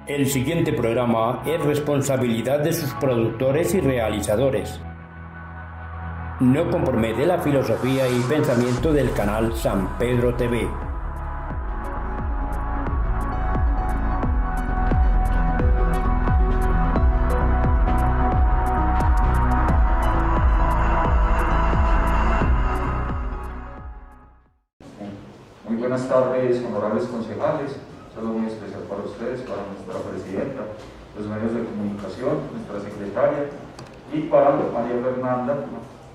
El siguiente programa es responsabilidad de sus productores y realizadores. No compromete la filosofía y pensamiento del canal San Pedro TV. Muy buenas tardes, honorables concejales. Un saludo muy especial para ustedes, para nuestra presidenta, los medios de comunicación, nuestra secretaria y para María Fernanda,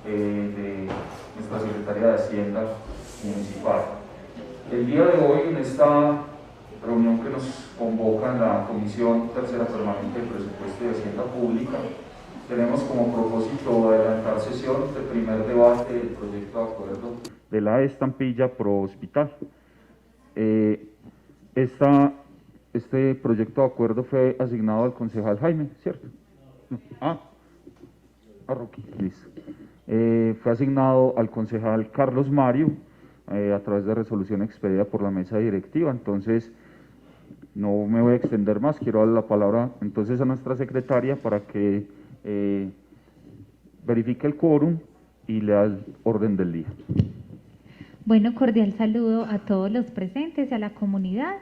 de nuestra Secretaría de Hacienda Municipal. El día de hoy, en esta reunión que nos convoca en la Comisión Tercera Permanente de Presupuesto y Hacienda Pública, tenemos como propósito adelantar sesión del primer debate del proyecto de acuerdo de la estampilla pro hospital. Este proyecto de acuerdo fue asignado al concejal Jaime, ¿cierto? Rocky, listo. Fue asignado al concejal Carlos Mario a través de resolución expedida por la mesa directiva. Entonces, no me voy a extender más, quiero dar la palabra entonces a nuestra secretaria para que verifique el quórum y lea el orden del día. Bueno, cordial saludo a todos los presentes y a la comunidad,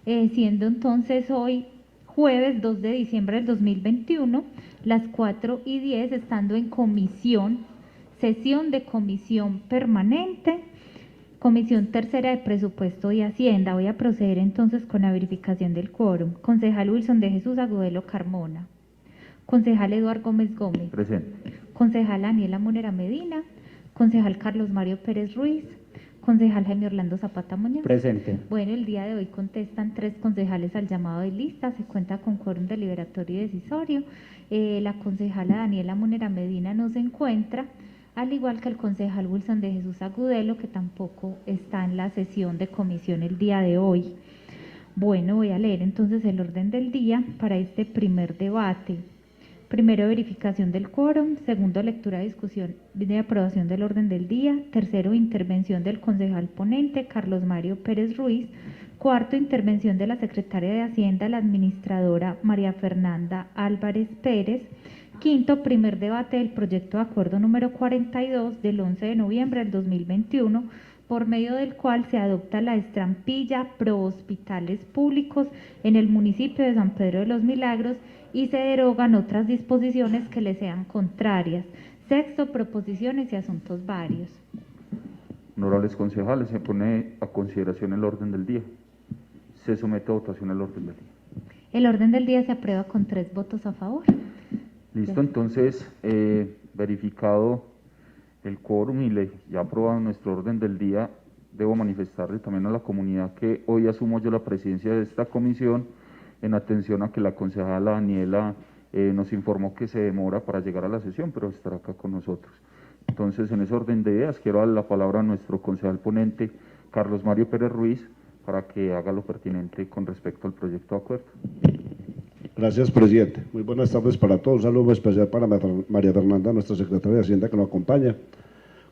siendo entonces hoy jueves 2 de diciembre del 2021, las 4:10, estando en sesión de comisión permanente, Comisión Tercera de Presupuesto y Hacienda. Voy a proceder entonces con la verificación del quórum. Concejal Wilson de Jesús Agudelo Carmona. Concejal Eduardo Gómez Gómez. Presente. Concejal Daniela Munera Medina. Concejal Carlos Mario Pérez Ruiz. Concejal Jaime Orlando Zapata Muñoz. Presente. Bueno, el día de hoy contestan 3 concejales al llamado de lista, se cuenta con quórum deliberatorio y decisorio. La concejala Daniela Munera Medina no se encuentra, al igual que el concejal Wilson de Jesús Agudelo, que tampoco está en la sesión de comisión el día de hoy. Bueno, voy a leer entonces el orden del día para este primer debate. Primero, verificación del quórum. Segundo, lectura, discusión de aprobación del orden del día. Tercero, intervención del concejal ponente, Carlos Mario Pérez Ruiz. Cuarto, intervención de la secretaria de Hacienda, la administradora María Fernanda Álvarez Pérez. Quinto, primer debate del proyecto de acuerdo número 42 del 11 de noviembre del 2021, por medio del cual se adopta la estampilla pro hospitales públicos en el municipio de San Pedro de los Milagros y se derogan otras disposiciones que le sean contrarias. Sexto, proposiciones y asuntos varios. Honorables concejales, se pone a consideración el orden del día. Se somete a votación el orden del día. El orden del día se aprueba con 3 votos a favor. Listo, entonces, verificado el quórum y ya aprobado nuestro orden del día, debo manifestarle también a la comunidad que hoy asumo yo la presidencia de esta comisión, en atención a que la concejala Daniela nos informó que se demora para llegar a la sesión, pero estará acá con nosotros. Entonces, en ese orden de ideas, quiero dar la palabra a nuestro concejal ponente, Carlos Mario Pérez Ruiz, para que haga lo pertinente con respecto al proyecto de acuerdo. Gracias, presidente. Muy buenas tardes para todos. Un saludo especial para María Fernanda, nuestra secretaria de Hacienda, que nos acompaña,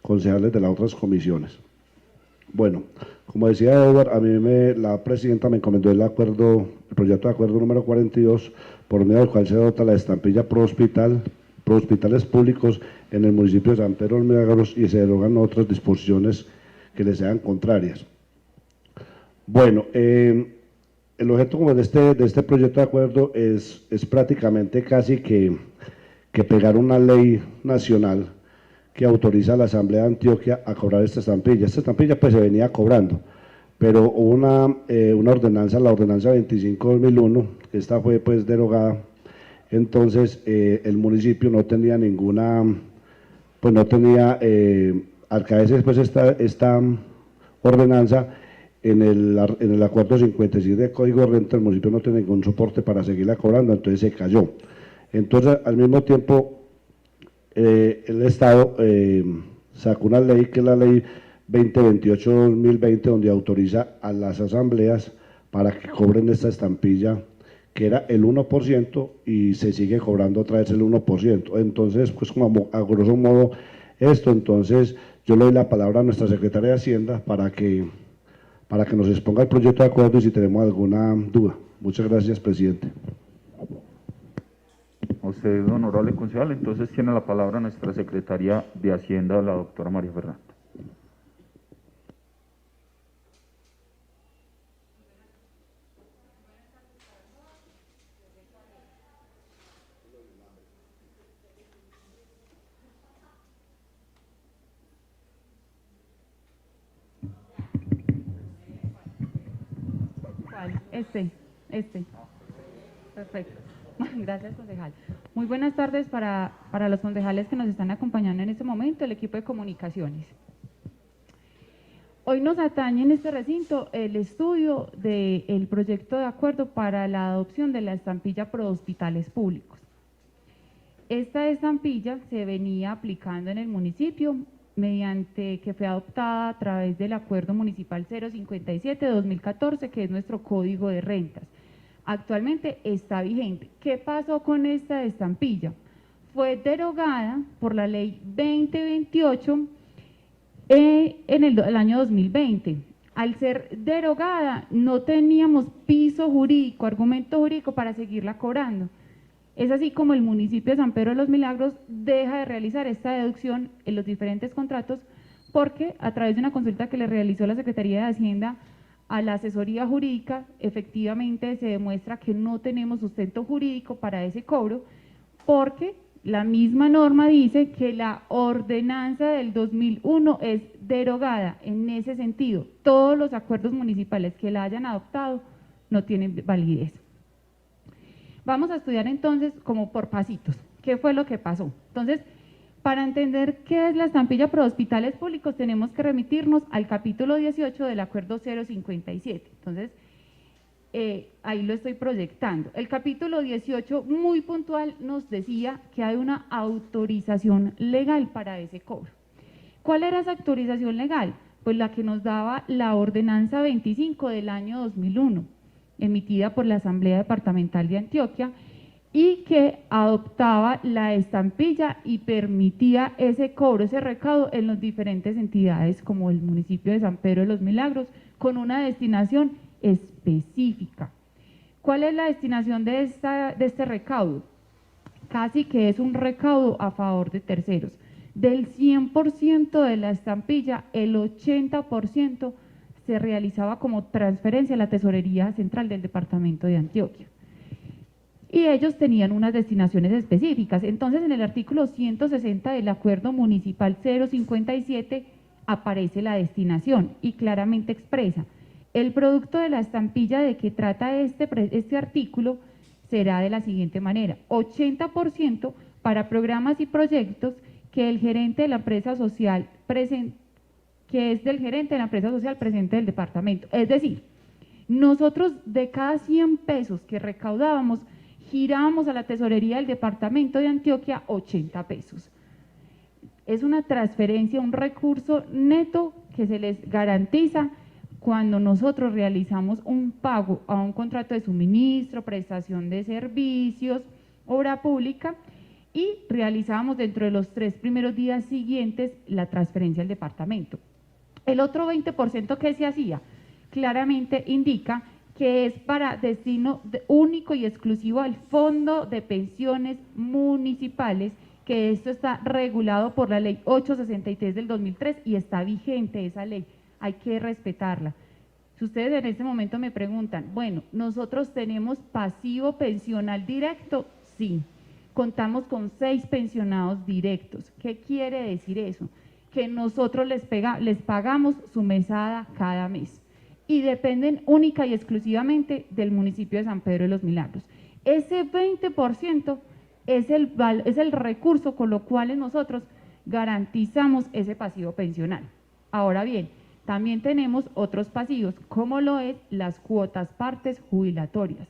concejales de las otras comisiones. Bueno, como decía Edward, a mí la presidenta me encomendó el proyecto de acuerdo número 42, por medio del cual se adopta la estampilla pro hospitales públicos en el municipio de San Pedro de los Milagros y se derogan otras disposiciones que le sean contrarias. Bueno, el objeto como de este proyecto de acuerdo es prácticamente casi que pegar una ley nacional que autoriza a la Asamblea de Antioquia a cobrar esta estampilla. Esta estampilla pues se venía cobrando, pero hubo una ordenanza, la ordenanza 25/2001, que esta fue pues derogada. Entonces el municipio no tenía al caerse después esta ordenanza, en el acuerdo 57 de Código de Renta, el municipio no tiene ningún soporte para seguirla cobrando, entonces se cayó. Entonces, al mismo tiempo, el Estado sacó una ley, que es la ley 2028-2020, donde autoriza a las asambleas para que cobren esta estampilla, que era el 1%, y se sigue cobrando otra vez el 1%. Entonces, pues como a grosso modo esto, entonces yo le doy la palabra a nuestra secretaria de Hacienda para que nos exponga el proyecto de acuerdo y si tenemos alguna duda. Muchas gracias, presidente. A usted, honorable concejal. Entonces tiene la palabra nuestra secretaria de Hacienda, la doctora María Fernanda. ¿Cuál? Perfecto. Gracias, concejal. Muy buenas tardes para los concejales que nos están acompañando en este momento, el equipo de comunicaciones. Hoy nos atañe en este recinto el estudio del proyecto de acuerdo para la adopción de la estampilla pro hospitales públicos. Esta estampilla se venía aplicando en el municipio mediante que fue adoptada a través del Acuerdo Municipal 057 de 2014, que es nuestro Código de Rentas. Actualmente está vigente. ¿Qué pasó con esta estampilla? Fue derogada por la Ley 2028 en el año 2020. Al ser derogada, no teníamos piso jurídico, argumento jurídico para seguirla cobrando. Es así como el municipio de San Pedro de los Milagros deja de realizar esta deducción en los diferentes contratos, porque a través de una consulta que le realizó la Secretaría de Hacienda a la asesoría jurídica, efectivamente se demuestra que no tenemos sustento jurídico para ese cobro, porque la misma norma dice que la ordenanza del 2001 es derogada. En ese sentido, todos los acuerdos municipales que la hayan adoptado no tienen validez. Vamos a estudiar entonces como por pasitos, ¿qué fue lo que pasó? Entonces, para entender qué es la estampilla pro hospitales públicos, tenemos que remitirnos al capítulo 18 del Acuerdo 057. Entonces, ahí lo estoy proyectando. El capítulo 18, muy puntual, nos decía que hay una autorización legal para ese cobro. ¿Cuál era esa autorización legal? Pues la que nos daba la ordenanza 25 del año 2001, emitida por la Asamblea Departamental de Antioquia, y que adoptaba la estampilla y permitía ese cobro, ese recaudo en las diferentes entidades como el municipio de San Pedro de los Milagros, con una destinación específica. ¿Cuál es la destinación de este recaudo? Casi que es un recaudo a favor de terceros. Del 100% de la estampilla, el 80% se realizaba como transferencia a la Tesorería Central del Departamento de Antioquia. Y ellos tenían unas destinaciones específicas. Entonces, en el artículo 160 del Acuerdo Municipal 057 aparece la destinación y claramente expresa: el producto de la estampilla de que trata este artículo será de la siguiente manera: 80% para programas y proyectos que el gerente de la empresa social presente del departamento. Es decir, nosotros de cada 100 pesos que recaudábamos, girábamos a la tesorería del departamento de Antioquia 80 pesos. Es una transferencia, un recurso neto que se les garantiza cuando nosotros realizamos un pago a un contrato de suministro, prestación de servicios, obra pública, y realizamos dentro de los 3 primeros días siguientes la transferencia al departamento. El otro 20% que se hacía claramente indica que es para destino único y exclusivo al Fondo de Pensiones Municipales, que esto está regulado por la Ley 863 del 2003 y está vigente esa ley, hay que respetarla. Si ustedes en este momento me preguntan, bueno, ¿nosotros tenemos pasivo pensional directo? Sí, contamos con 6 pensionados directos. ¿Qué quiere decir eso? Que nosotros les pagamos su mesada cada mes y dependen única y exclusivamente del municipio de San Pedro de los Milagros. Ese 20% es el recurso con lo cual nosotros garantizamos ese pasivo pensional. Ahora bien, también tenemos otros pasivos, como lo es las cuotas partes jubilatorias,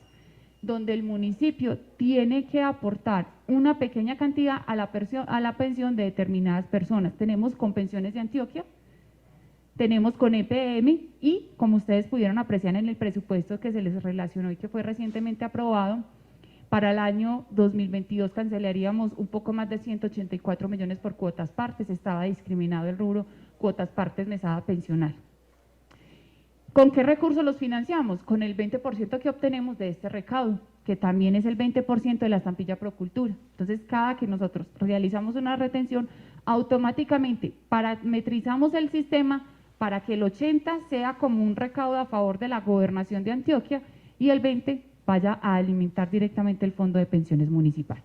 donde el municipio tiene que aportar una pequeña cantidad a la pensión de determinadas personas. Tenemos con Pensiones de Antioquia, tenemos con EPM y, como ustedes pudieron apreciar en el presupuesto que se les relacionó y que fue recientemente aprobado, para el año 2022 cancelaríamos un poco más de 184 millones por cuotas partes. Estaba discriminado el rubro cuotas partes mesada pensional. ¿Con qué recursos los financiamos? Con el 20% que obtenemos de este recaudo, que también es el 20% de la estampilla Procultura. Entonces, cada que nosotros realizamos una retención, automáticamente parametrizamos el sistema para que el 80 sea como un recaudo a favor de la gobernación de Antioquia y el 20 vaya a alimentar directamente el Fondo de Pensiones Municipal.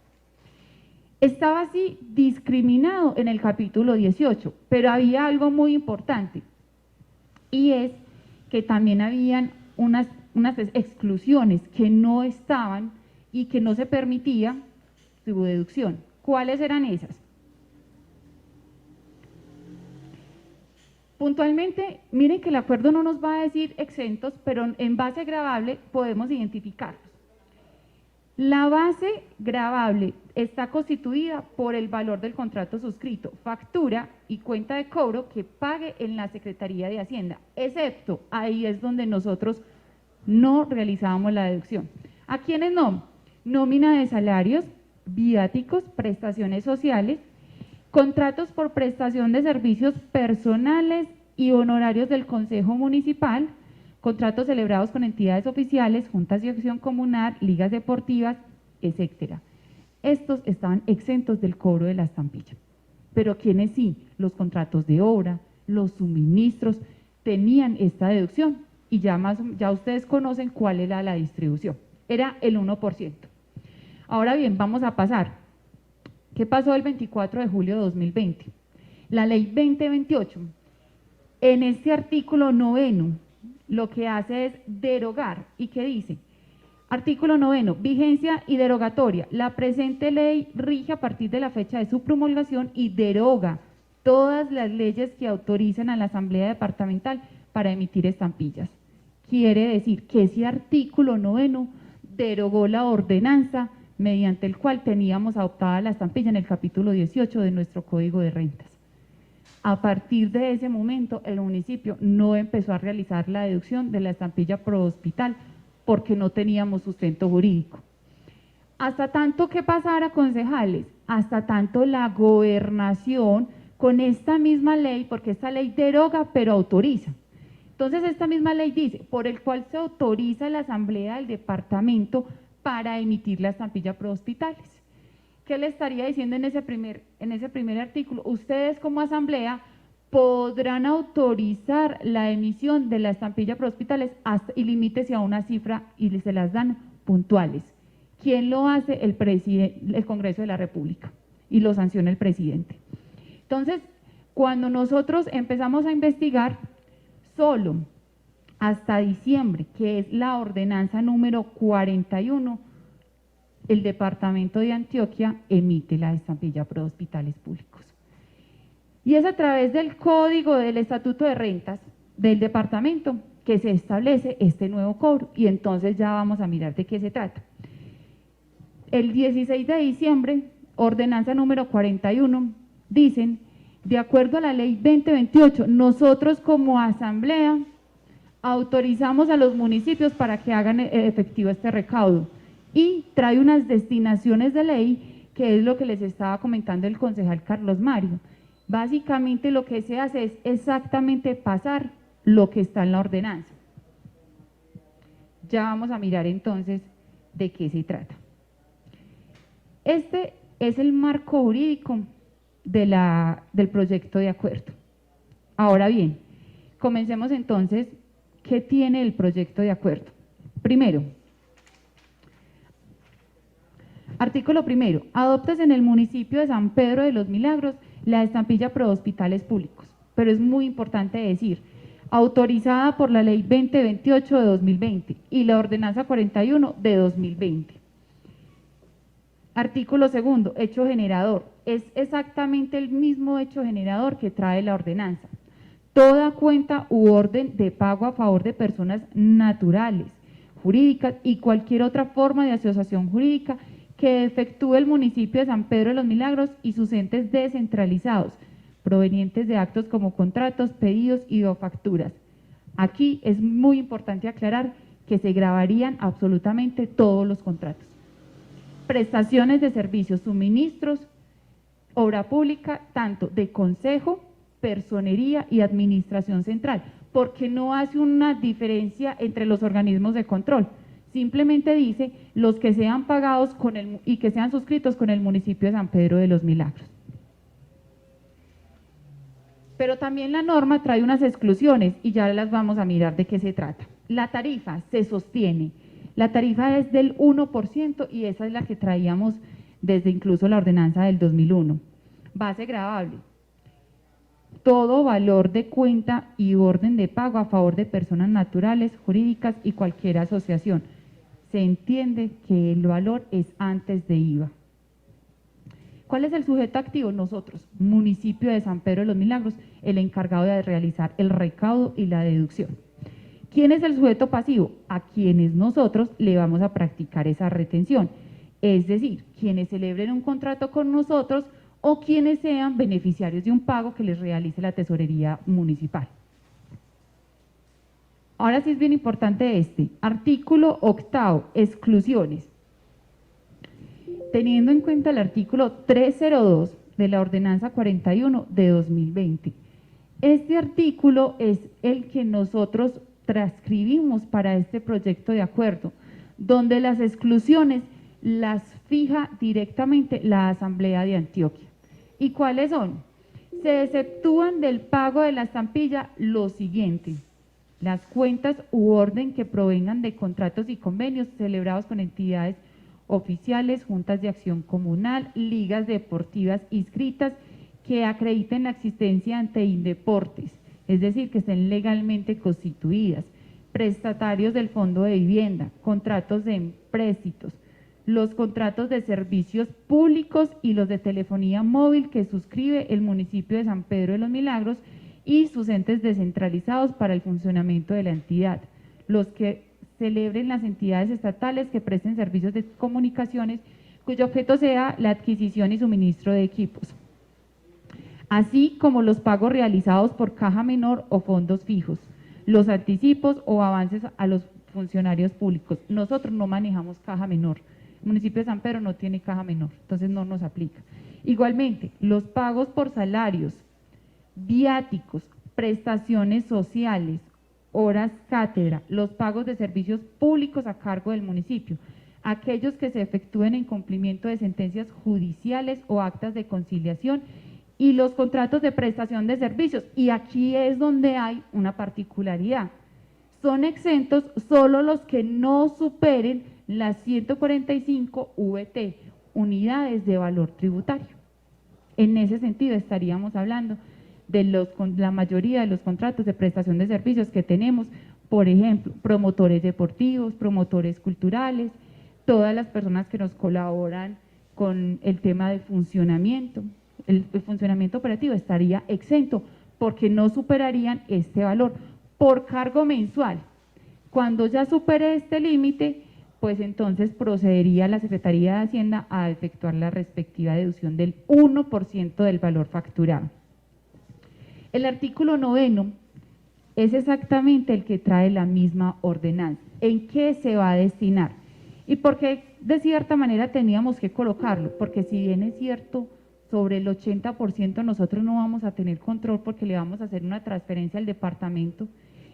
Estaba así discriminado en el capítulo 18, pero había algo muy importante, y es que también habían unas exclusiones que no estaban y que no se permitía su deducción. ¿Cuáles eran esas? Puntualmente, miren que el acuerdo no nos va a decir exentos, pero en base gravable podemos identificarlos. La base gravable está constituida por el valor del contrato suscrito, factura y cuenta de cobro que pague en la Secretaría de Hacienda, excepto ahí es donde nosotros no realizábamos la deducción. ¿A quiénes no? Nómina de salarios, viáticos, prestaciones sociales, contratos por prestación de servicios personales y honorarios del Consejo Municipal, contratos celebrados con entidades oficiales, juntas de acción comunal, ligas deportivas, etcétera. Estos estaban exentos del cobro de la estampilla. Pero quienes sí, los contratos de obra, los suministros, tenían esta deducción y ya ustedes conocen cuál era la distribución. Era el 1%. Ahora bien, vamos a pasar. ¿Qué pasó el 24 de julio de 2020? La ley 2028, en este artículo 9º, lo que hace es derogar. ¿Y qué dice? Artículo 9º, vigencia y derogatoria. La presente ley rige a partir de la fecha de su promulgación y deroga todas las leyes que autorizan a la Asamblea Departamental para emitir estampillas. Quiere decir que ese artículo 9º derogó la ordenanza mediante el cual teníamos adoptada la estampilla en el capítulo 18 de nuestro Código de Rentas. A partir de ese momento, el municipio no empezó a realizar la deducción de la estampilla Prohospital porque no teníamos sustento jurídico. Hasta tanto que pasara, concejales, hasta tanto la gobernación con esta misma ley, porque esta ley deroga pero autoriza. Entonces esta misma ley dice, por el cual se autoriza la Asamblea del Departamento para emitir la estampilla Prohospitales. ¿Qué le estaría diciendo en ese primer artículo? Ustedes como asamblea podrán autorizar la emisión de la estampilla Prohospitales y limítese a una cifra y se las dan puntuales. ¿Quién lo hace? El Congreso de la República y lo sanciona el presidente. Entonces, cuando nosotros empezamos a investigar, solo hasta diciembre, que es la ordenanza número 41, el Departamento de Antioquia emite la estampilla Prohospitales Públicos. Y es a través del Código del Estatuto de Rentas del Departamento que se establece este nuevo cobro, y entonces ya vamos a mirar de qué se trata. El 16 de diciembre, ordenanza número 41, dicen, de acuerdo a la ley 2028, nosotros como asamblea autorizamos a los municipios para que hagan efectivo este recaudo, y trae unas destinaciones de ley, que es lo que les estaba comentando el concejal Carlos Mario. Básicamente lo que se hace es exactamente pasar lo que está en la ordenanza. Ya vamos a mirar entonces de qué se trata. Este es el marco jurídico del proyecto de acuerdo. Ahora bien, comencemos entonces, ¿qué tiene el proyecto de acuerdo? Primero, artículo primero, adóptase en el municipio de San Pedro de los Milagros la estampilla Prohospitales Públicos, pero es muy importante decir, autorizada por la ley 2028 de 2020 y la ordenanza 41 de 2020. Artículo segundo, hecho generador, es exactamente el mismo hecho generador que trae la ordenanza. Toda cuenta u orden de pago a favor de personas naturales, jurídicas y cualquier otra forma de asociación jurídica que efectúe el municipio de San Pedro de los Milagros y sus entes descentralizados, provenientes de actos como contratos, pedidos y o facturas. Aquí es muy importante aclarar que se grabarían absolutamente todos los contratos. Prestaciones de servicios, suministros, obra pública, tanto de consejo, personería y administración central, porque no hace una diferencia entre los organismos de control. Simplemente dice los que sean pagados y que sean suscritos con el municipio de San Pedro de los Milagros. Pero también la norma trae unas exclusiones y ya las vamos a mirar de qué se trata. La tarifa se sostiene. La tarifa es del 1% y esa es la que traíamos desde incluso la ordenanza del 2001. Base gravable. Todo valor de cuenta y orden de pago a favor de personas naturales, jurídicas y cualquier asociación. Se entiende que el valor es antes de IVA. ¿Cuál es el sujeto activo? Nosotros, municipio de San Pedro de los Milagros, el encargado de realizar el recaudo y la deducción. ¿Quién es el sujeto pasivo? A quienes nosotros le vamos a practicar esa retención, es decir, quienes celebren un contrato con nosotros o quienes sean beneficiarios de un pago que les realice la tesorería municipal. Ahora sí es bien importante artículo 8º, exclusiones. Teniendo en cuenta el artículo 302 de la ordenanza 41 de 2020. Este artículo es el que nosotros transcribimos para este proyecto de acuerdo, donde las exclusiones las fija directamente la Asamblea de Antioquia. ¿Y cuáles son? Se exceptúan del pago de la estampilla lo siguiente: las cuentas u orden que provengan de contratos y convenios celebrados con entidades oficiales, juntas de acción comunal, ligas deportivas inscritas que acrediten la existencia ante Indeportes, es decir, que estén legalmente constituidas, prestatarios del Fondo de Vivienda, contratos de empréstitos, los contratos de servicios públicos y los de telefonía móvil que suscribe el municipio de San Pedro de los Milagros y sus entes descentralizados para el funcionamiento de la entidad, los que celebren las entidades estatales que presten servicios de comunicaciones cuyo objeto sea la adquisición y suministro de equipos, así como los pagos realizados por caja menor o fondos fijos, los anticipos o avances a los funcionarios públicos. Nosotros no manejamos caja menor, el municipio de San Pedro no tiene caja menor, entonces no nos aplica. Igualmente, los pagos por salarios, viáticos, prestaciones sociales, horas cátedra, los pagos de servicios públicos a cargo del municipio, aquellos que se efectúen en cumplimiento de sentencias judiciales o actas de conciliación y los contratos de prestación de servicios. Y aquí es donde hay una particularidad. Son exentos solo los que no superen las 145 VT, unidades de valor tributario. En ese sentido estaríamos hablando de la mayoría de los contratos de prestación de servicios que tenemos, por ejemplo, promotores deportivos, promotores culturales, todas las personas que nos colaboran con el tema de funcionamiento. El funcionamiento operativo estaría exento porque no superarían este valor por cargo mensual. Cuando ya supere este límite, pues entonces procedería la Secretaría de Hacienda a efectuar la respectiva deducción del 1% del valor facturado. El artículo 9 es exactamente el que trae la misma ordenanza. ¿En qué se va a destinar? ¿Y por qué de cierta manera teníamos que colocarlo? Porque si bien es cierto, sobre el 80% nosotros no vamos a tener control porque le vamos a hacer una transferencia al departamento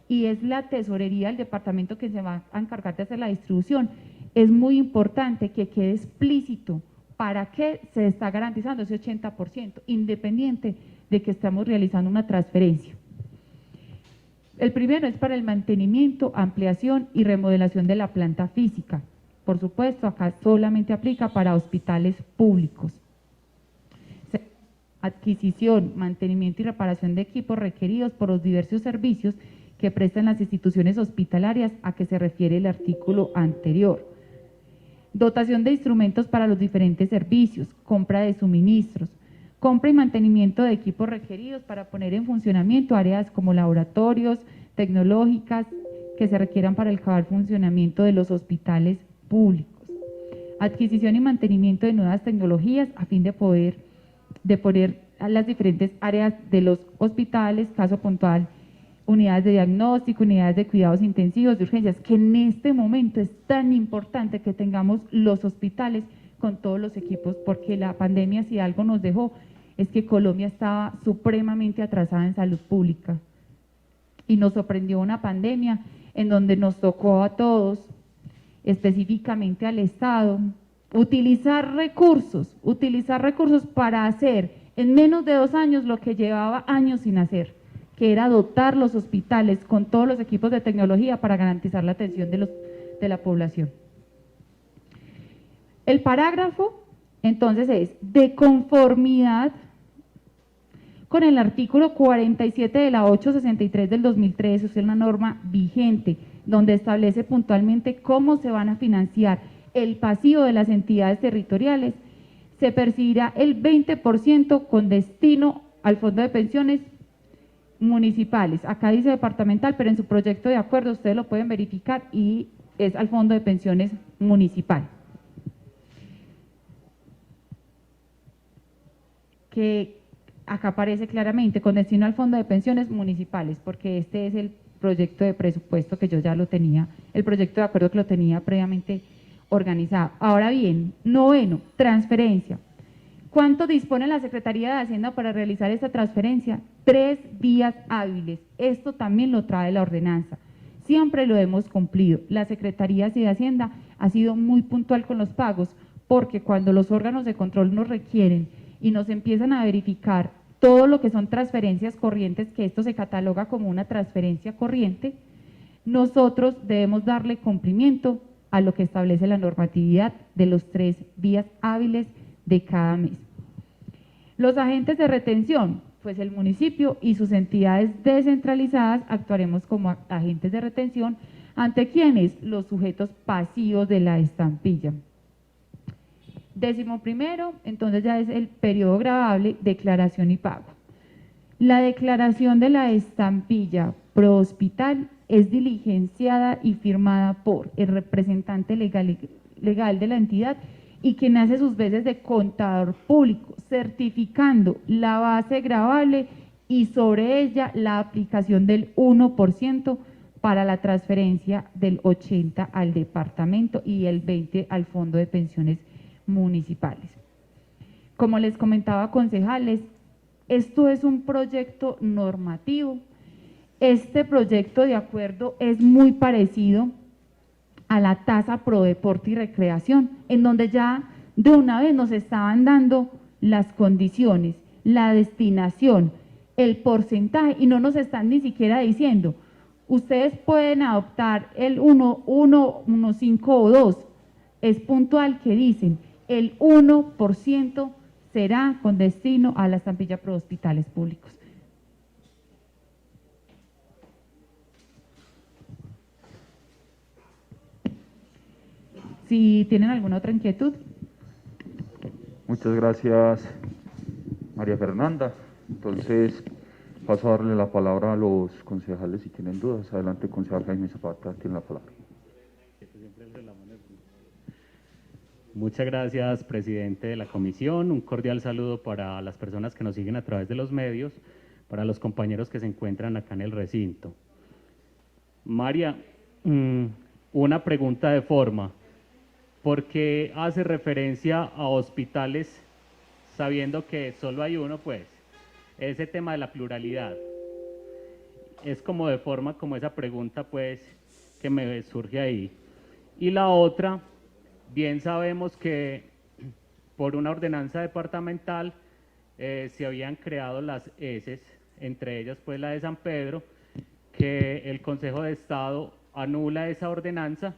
y es la tesorería del departamento que se va a encargar de hacer la distribución. Es muy importante que quede explícito para qué se está garantizando ese 80%, independiente de que estamos realizando una transferencia. El primero es para el mantenimiento, ampliación y remodelación de la planta física. Por supuesto, acá solamente aplica para hospitales públicos. Adquisición, mantenimiento y reparación de equipos requeridos por los diversos servicios que prestan las instituciones hospitalarias a que se refiere el artículo anterior. Dotación de instrumentos para los diferentes servicios, compra de suministros, compra y mantenimiento de equipos requeridos para poner en funcionamiento áreas como laboratorios, tecnológicas que se requieran para el cabal funcionamiento de los hospitales públicos. Adquisición y mantenimiento de nuevas tecnologías a fin de poner a las diferentes áreas de los hospitales, caso puntual, unidades de diagnóstico, unidades de cuidados intensivos, de urgencias, que en este momento es tan importante que tengamos los hospitales con todos los equipos, porque la pandemia, si algo nos dejó, es que Colombia estaba supremamente atrasada en salud pública. y nos sorprendió una pandemia en donde nos tocó a todos, específicamente al Estado, utilizar recursos para hacer en menos de 2 años lo que llevaba años sin hacer, que era dotar los hospitales con todos los equipos de tecnología para garantizar la atención de la población. El parágrafo, entonces, es de conformidad con el artículo 47 de la 863 del 2003, es una norma vigente, donde establece puntualmente cómo se van a financiar el pasivo de las entidades territoriales. Se percibirá el 20% con destino al fondo de pensiones municipales. Acá dice departamental, pero en su proyecto de acuerdo ustedes lo pueden verificar y es al fondo de pensiones municipal. Que acá aparece claramente con destino al fondo de pensiones municipales, porque este es el proyecto de presupuesto que yo ya lo tenía, el proyecto de acuerdo que lo tenía previamente organizado. Ahora bien, noveno, transferencia. ¿Cuánto dispone la Secretaría de Hacienda para realizar esta transferencia? 3 días hábiles. Esto también lo trae la ordenanza. Siempre lo hemos cumplido. La Secretaría de Hacienda ha sido muy puntual con los pagos, porque cuando los órganos de control nos requieren y nos empiezan a verificar todo lo que son transferencias corrientes, que esto se cataloga como una transferencia corriente, nosotros debemos darle cumplimiento a lo que establece la normatividad de los 3 días hábiles de cada mes. Los agentes de retención, pues el municipio y sus entidades descentralizadas actuaremos como agentes de retención ante quienes los sujetos pasivos de la estampilla. 11º, entonces ya es el periodo gravable, declaración y pago. La declaración de la estampilla pro hospital es diligenciada y firmada por el representante legal de la entidad y quien hace sus veces de contador público, certificando la base gravable y sobre ella la aplicación del 1% para la transferencia del 80% al departamento y el 20% al fondo de pensiones municipales. Como les comentaba, concejales, esto es un proyecto normativo. Este proyecto de acuerdo es muy parecido a la tasa pro deporte y recreación, en donde ya de una vez nos estaban dando las condiciones, la destinación, el porcentaje, y no nos están ni siquiera diciendo, ustedes pueden adoptar el 1, 5 o 2, es puntual que dicen, el 1% será con destino a la estampilla pro hospitales públicos. Si tienen alguna otra inquietud. Muchas gracias, María Fernanda. Entonces, paso a darle la palabra a los concejales si tienen dudas. Adelante, concejal Jaime Zapata, tiene la palabra. Muchas gracias, presidente de la comisión. Un cordial saludo para las personas que nos siguen a través de los medios, para los compañeros que se encuentran acá en el recinto. María, una pregunta de forma. ¿Por qué hace referencia a hospitales sabiendo que solo hay uno, pues? Ese tema de la pluralidad. Es como de forma, como esa pregunta, pues, que me surge ahí. Y la otra, bien sabemos que por una ordenanza departamental se habían creado las ESES, entre ellas, pues, la de San Pedro, que el Consejo de Estado anula esa ordenanza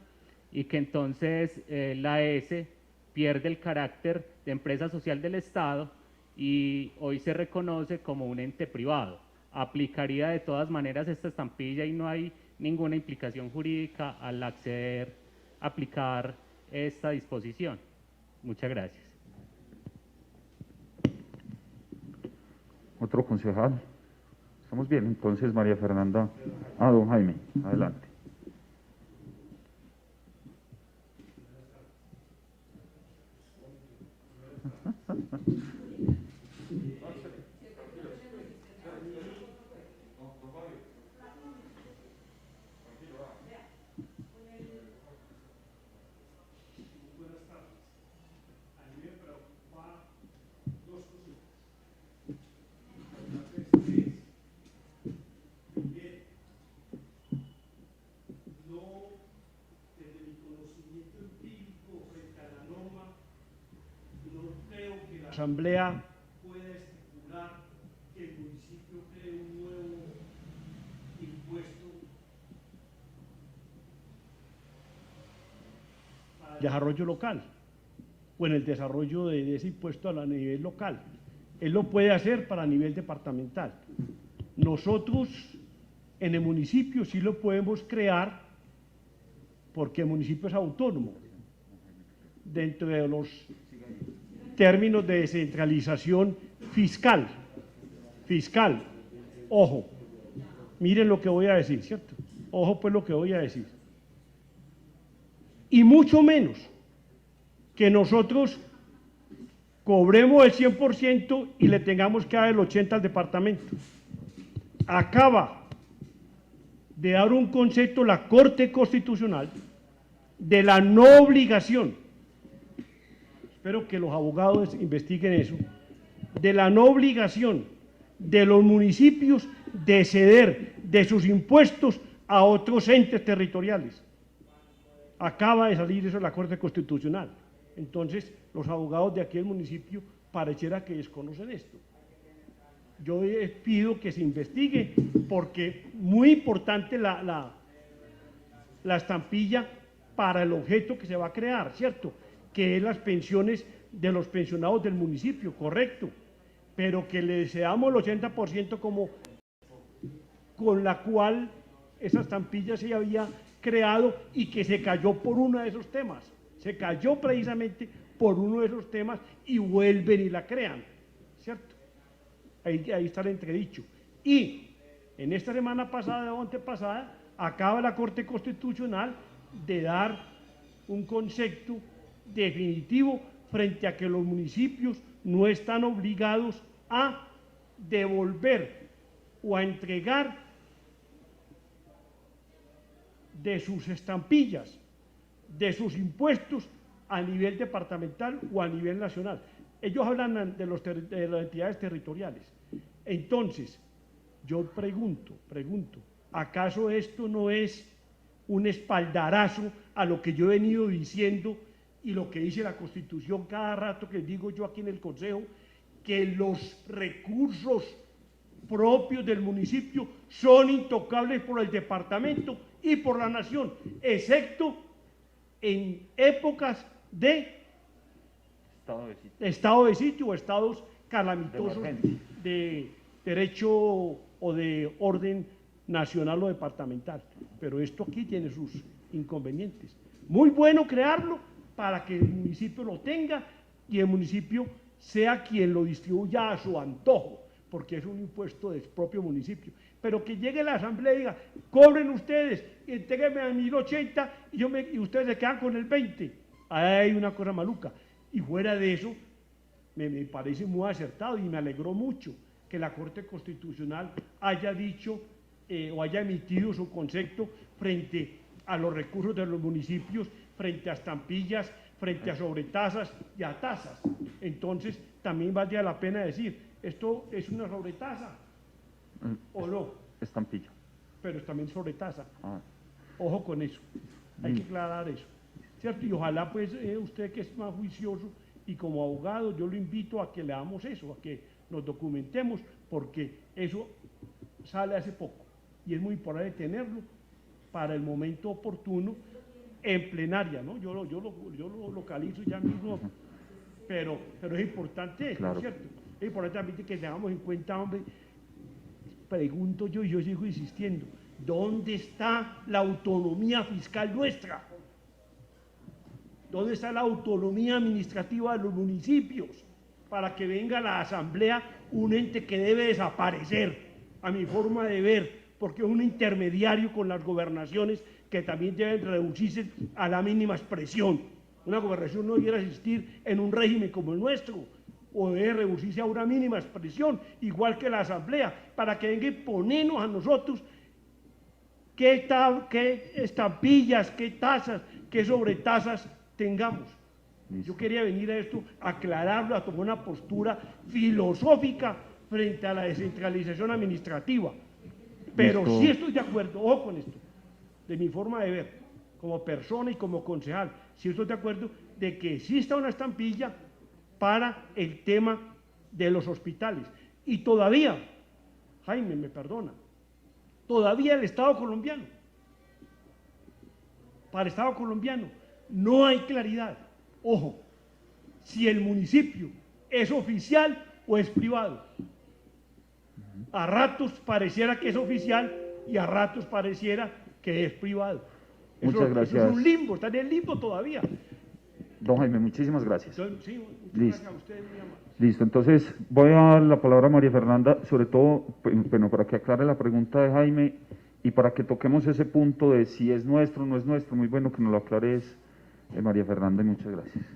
y que entonces la ESE pierde el carácter de empresa social del Estado y hoy se reconoce como un ente privado. Aplicaría de todas maneras esta estampilla y no hay ninguna implicación jurídica al acceder a aplicar esta disposición. Muchas gracias. Otro concejal. ¿Estamos bien? Entonces, María Fernanda. Don Jaime, adelante. asamblea pueda estipular que el municipio cree un nuevo impuesto para el desarrollo local o en el desarrollo de ese impuesto a nivel local. Él lo puede hacer para nivel departamental. Nosotros en el municipio sí lo podemos crear porque el municipio es autónomo dentro de los términos de descentralización fiscal. Ojo, miren lo que voy a decir, ¿cierto? Ojo pues lo que voy a decir. Y mucho menos que nosotros cobremos el 100% y le tengamos que dar el 80% al departamento. Acaba de dar un concepto la Corte Constitucional de la no obligación, espero que los abogados investiguen eso, de la no obligación de los municipios de ceder de sus impuestos a otros entes territoriales. Acaba de salir eso de la Corte Constitucional. Entonces, los abogados de aquí del municipio pareciera que desconocen esto. Yo pido que se investigue porque muy importante la estampilla para el objeto que se va a crear, ¿cierto? Que es las pensiones de los pensionados del municipio, correcto, pero que le cedamos el 80% como con la cual esa estampilla se había creado y que se cayó por uno de esos temas. Se cayó precisamente por uno de esos temas y vuelven y la crean, ¿cierto? Ahí está el entredicho. Y en esta semana pasada o antepasada, acaba la Corte Constitucional de dar un concepto definitivo frente a que los municipios no están obligados a devolver o a entregar de sus estampillas, de sus impuestos a nivel departamental o a nivel nacional. Ellos hablan de las entidades territoriales. Entonces, yo pregunto, ¿acaso esto no es un espaldarazo a lo que yo he venido diciendo y lo que dice la Constitución cada rato que digo yo aquí en el Consejo, que los recursos propios del municipio son intocables por el departamento y por la nación, excepto en épocas de estado de sitio o estados calamitosos de derecho o de orden nacional o departamental. Pero esto aquí tiene sus inconvenientes. Muy bueno crearlo para que el municipio lo tenga y el municipio sea quien lo distribuya a su antojo, porque es un impuesto del propio municipio. Pero que llegue la asamblea y diga, cobren ustedes, entréguenme a 1080 y ustedes se quedan con el 20. Hay una cosa maluca. Y fuera de eso, me parece muy acertado y me alegró mucho que la Corte Constitucional haya dicho o haya emitido su concepto frente a los recursos de los municipios, frente a estampillas, frente a sobretasas y a tasas. Entonces, también valdría la pena decir, ¿esto es una sobretasa o no? Estampilla. Pero también sobretasa. Ojo con eso, hay que aclarar eso, ¿cierto? Y ojalá pues usted que es más juicioso y como abogado yo lo invito a que leamos eso, a que nos documentemos, porque eso sale hace poco y es muy importante tenerlo para el momento oportuno en plenaria, ¿no? Yo lo localizo ya mismo, pero es importante, claro. ¿Cierto? Es importante también que tengamos en cuenta, hombre, pregunto yo y yo sigo insistiendo, ¿dónde está la autonomía fiscal nuestra? ¿Dónde está la autonomía administrativa de los municipios? Para que venga la asamblea, un ente que debe desaparecer, a mi forma de ver, porque es un intermediario con las gobernaciones que también deben reducirse a la mínima expresión. Una gobernación no debiera existir en un régimen como el nuestro, o debe reducirse a una mínima expresión, igual que la asamblea, para que venga y ponernos a nosotros qué estampillas, qué tasas, qué sobretasas tengamos. Yo quería venir a esto, aclararlo, a tomar una postura filosófica frente a la descentralización administrativa. Pero sí estoy de acuerdo, ojo con esto, de mi forma de ver, como persona y como concejal, sí estoy de acuerdo de que exista una estampilla para el tema de los hospitales. Y todavía, Jaime me perdona, todavía el Estado colombiano, para el Estado colombiano, no hay claridad. Ojo, si el municipio es oficial o es privado. A ratos pareciera que es oficial y a ratos pareciera que es privado. Muchas gracias. Eso es un limbo, está en el limbo todavía. Don Jaime, muchísimas gracias. Sí, muchas Listo. gracias a ustedes, muy amables. Listo, entonces voy a dar la palabra a María Fernanda, sobre todo, bueno, para que aclare la pregunta de Jaime y para que toquemos ese punto de si es nuestro o no es nuestro. Muy bueno que nos lo aclares, María Fernanda, y muchas gracias.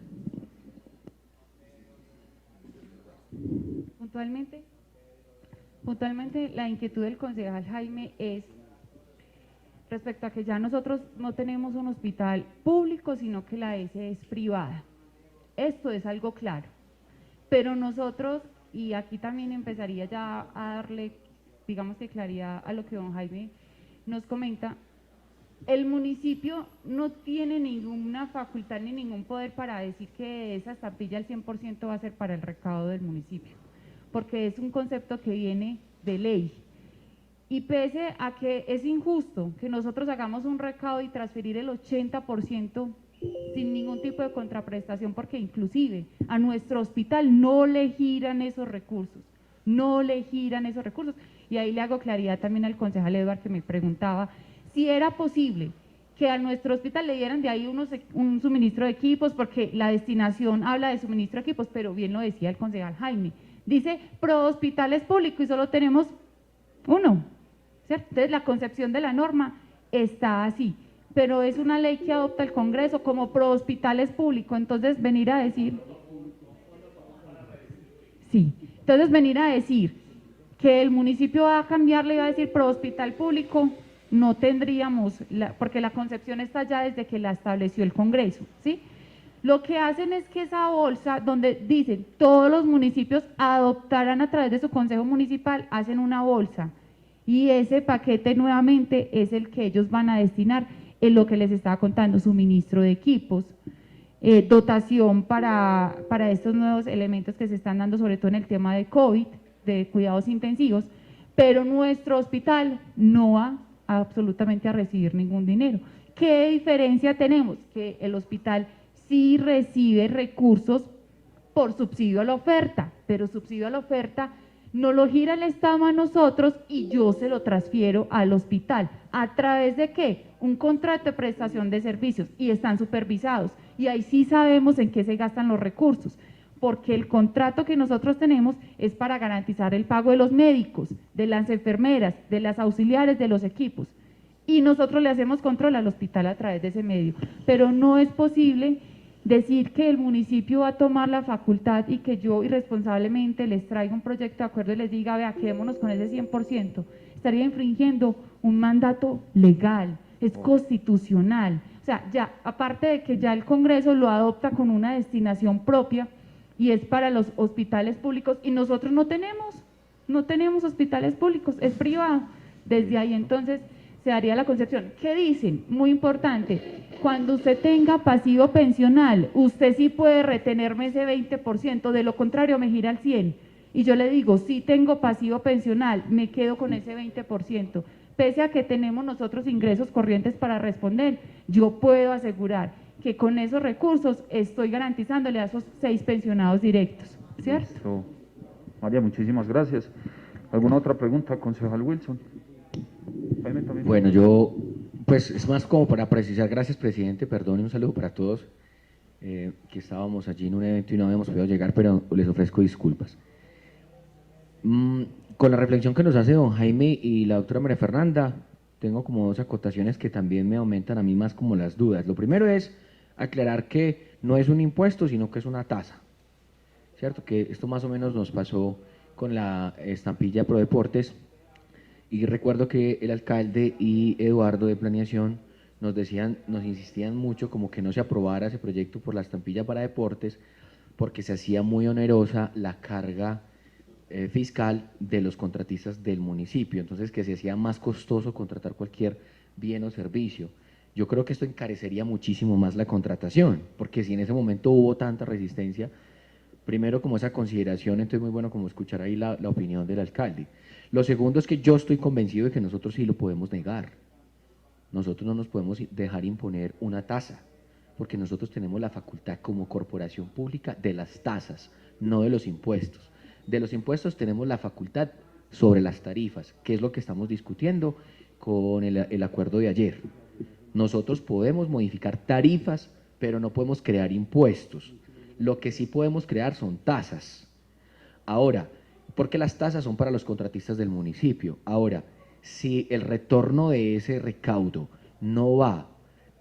Puntualmente, la inquietud del concejal Jaime es respecto a que ya nosotros no tenemos un hospital público, sino que la S es privada. Esto es algo claro. Pero nosotros, y aquí también empezaría ya a darle, digamos que claridad a lo que don Jaime nos comenta, el municipio no tiene ninguna facultad ni ningún poder para decir que esa estampilla al 100% va a ser para el recaudo del municipio, porque es un concepto que viene de ley. Y pese a que es injusto que nosotros hagamos un recaudo y transferir el 80% sin ningún tipo de contraprestación, porque inclusive a nuestro hospital no le giran esos recursos, y ahí le hago claridad también al concejal Eduardo que me preguntaba si era posible que a nuestro hospital le dieran de ahí un suministro de equipos, porque la destinación habla de suministro de equipos, pero bien lo decía el concejal Jaime, dice pro hospitales públicos y solo tenemos uno, ¿cierto? Entonces la concepción de la norma está así, pero es una ley que adopta el Congreso como pro hospitales públicos, entonces venir a decir, sí, entonces venir a decir que el municipio va a cambiarle y va a decir pro hospital público, no tendríamos, porque la concepción está ya desde que la estableció el Congreso, ¿sí? Lo que hacen es que esa bolsa, donde dicen todos los municipios adoptarán a través de su consejo municipal, hacen una bolsa, y ese paquete nuevamente es el que ellos van a destinar en lo que les estaba contando, suministro de equipos, dotación para estos nuevos elementos que se están dando, sobre todo en el tema de COVID, de cuidados intensivos, pero nuestro hospital no va absolutamente a recibir ningún dinero. ¿Qué diferencia tenemos? Que el hospital sí recibe recursos por subsidio a la oferta, pero subsidio a la oferta no lo gira el Estado a nosotros y yo se lo transfiero al hospital. ¿A través de qué? Un contrato de prestación de servicios, y están supervisados, y ahí sí sabemos en qué se gastan los recursos, porque el contrato que nosotros tenemos es para garantizar el pago de los médicos, de las enfermeras, de las auxiliares, de los equipos, y nosotros le hacemos control al hospital a través de ese medio, pero no es posible decir que el municipio va a tomar la facultad y que yo irresponsablemente les traiga un proyecto de acuerdo y les diga, vea, quedémonos con ese 100%, estaría infringiendo un mandato legal, es constitucional, o sea, ya, aparte de que ya el Congreso lo adopta con una destinación propia y es para los hospitales públicos, y nosotros no tenemos hospitales públicos, es privado, desde ahí entonces se haría la concepción. ¿Qué dicen? Muy importante, cuando usted tenga pasivo pensional, usted sí puede retenerme ese 20%, de lo contrario me gira al 100%. Y yo le digo, sí tengo pasivo pensional, me quedo con ese 20%. Pese a que tenemos nosotros ingresos corrientes para responder, yo puedo asegurar que con esos recursos estoy garantizándole a esos 6 pensionados directos, ¿cierto? Listo. María, muchísimas gracias. ¿Alguna otra pregunta, concejal Wilson? Jaime, también. Bueno, yo, pues es más como para precisar, gracias presidente, perdón, y un saludo para todos, que estábamos allí en un evento y no habíamos podido llegar, pero les ofrezco disculpas. Con la reflexión que nos hace don Jaime y la doctora María Fernanda, tengo como 2 acotaciones que también me aumentan a mí más como las dudas. Lo primero es aclarar que no es un impuesto, sino que es una tasa, ¿cierto? Que esto más o menos nos pasó con la estampilla Prodeportes. Y recuerdo que el alcalde y Eduardo de Planeación nos insistían mucho como que no se aprobara ese proyecto por la estampilla para deportes, porque se hacía muy onerosa la carga fiscal de los contratistas del municipio, entonces que se hacía más costoso contratar cualquier bien o servicio. Yo creo que esto encarecería muchísimo más la contratación, porque si en ese momento hubo tanta resistencia, Primero, como esa consideración, entonces muy bueno como escuchar ahí la opinión del alcalde. Lo segundo es que yo estoy convencido de que nosotros sí lo podemos negar. Nosotros no nos podemos dejar imponer una tasa, porque nosotros tenemos la facultad como corporación pública de las tasas, no de los impuestos. De los impuestos tenemos la facultad sobre las tarifas, que es lo que estamos discutiendo con el acuerdo de ayer. Nosotros podemos modificar tarifas, pero no podemos crear impuestos. Lo que sí podemos crear son tasas. Ahora, porque las tasas son para los contratistas del municipio. Ahora, si el retorno de ese recaudo no va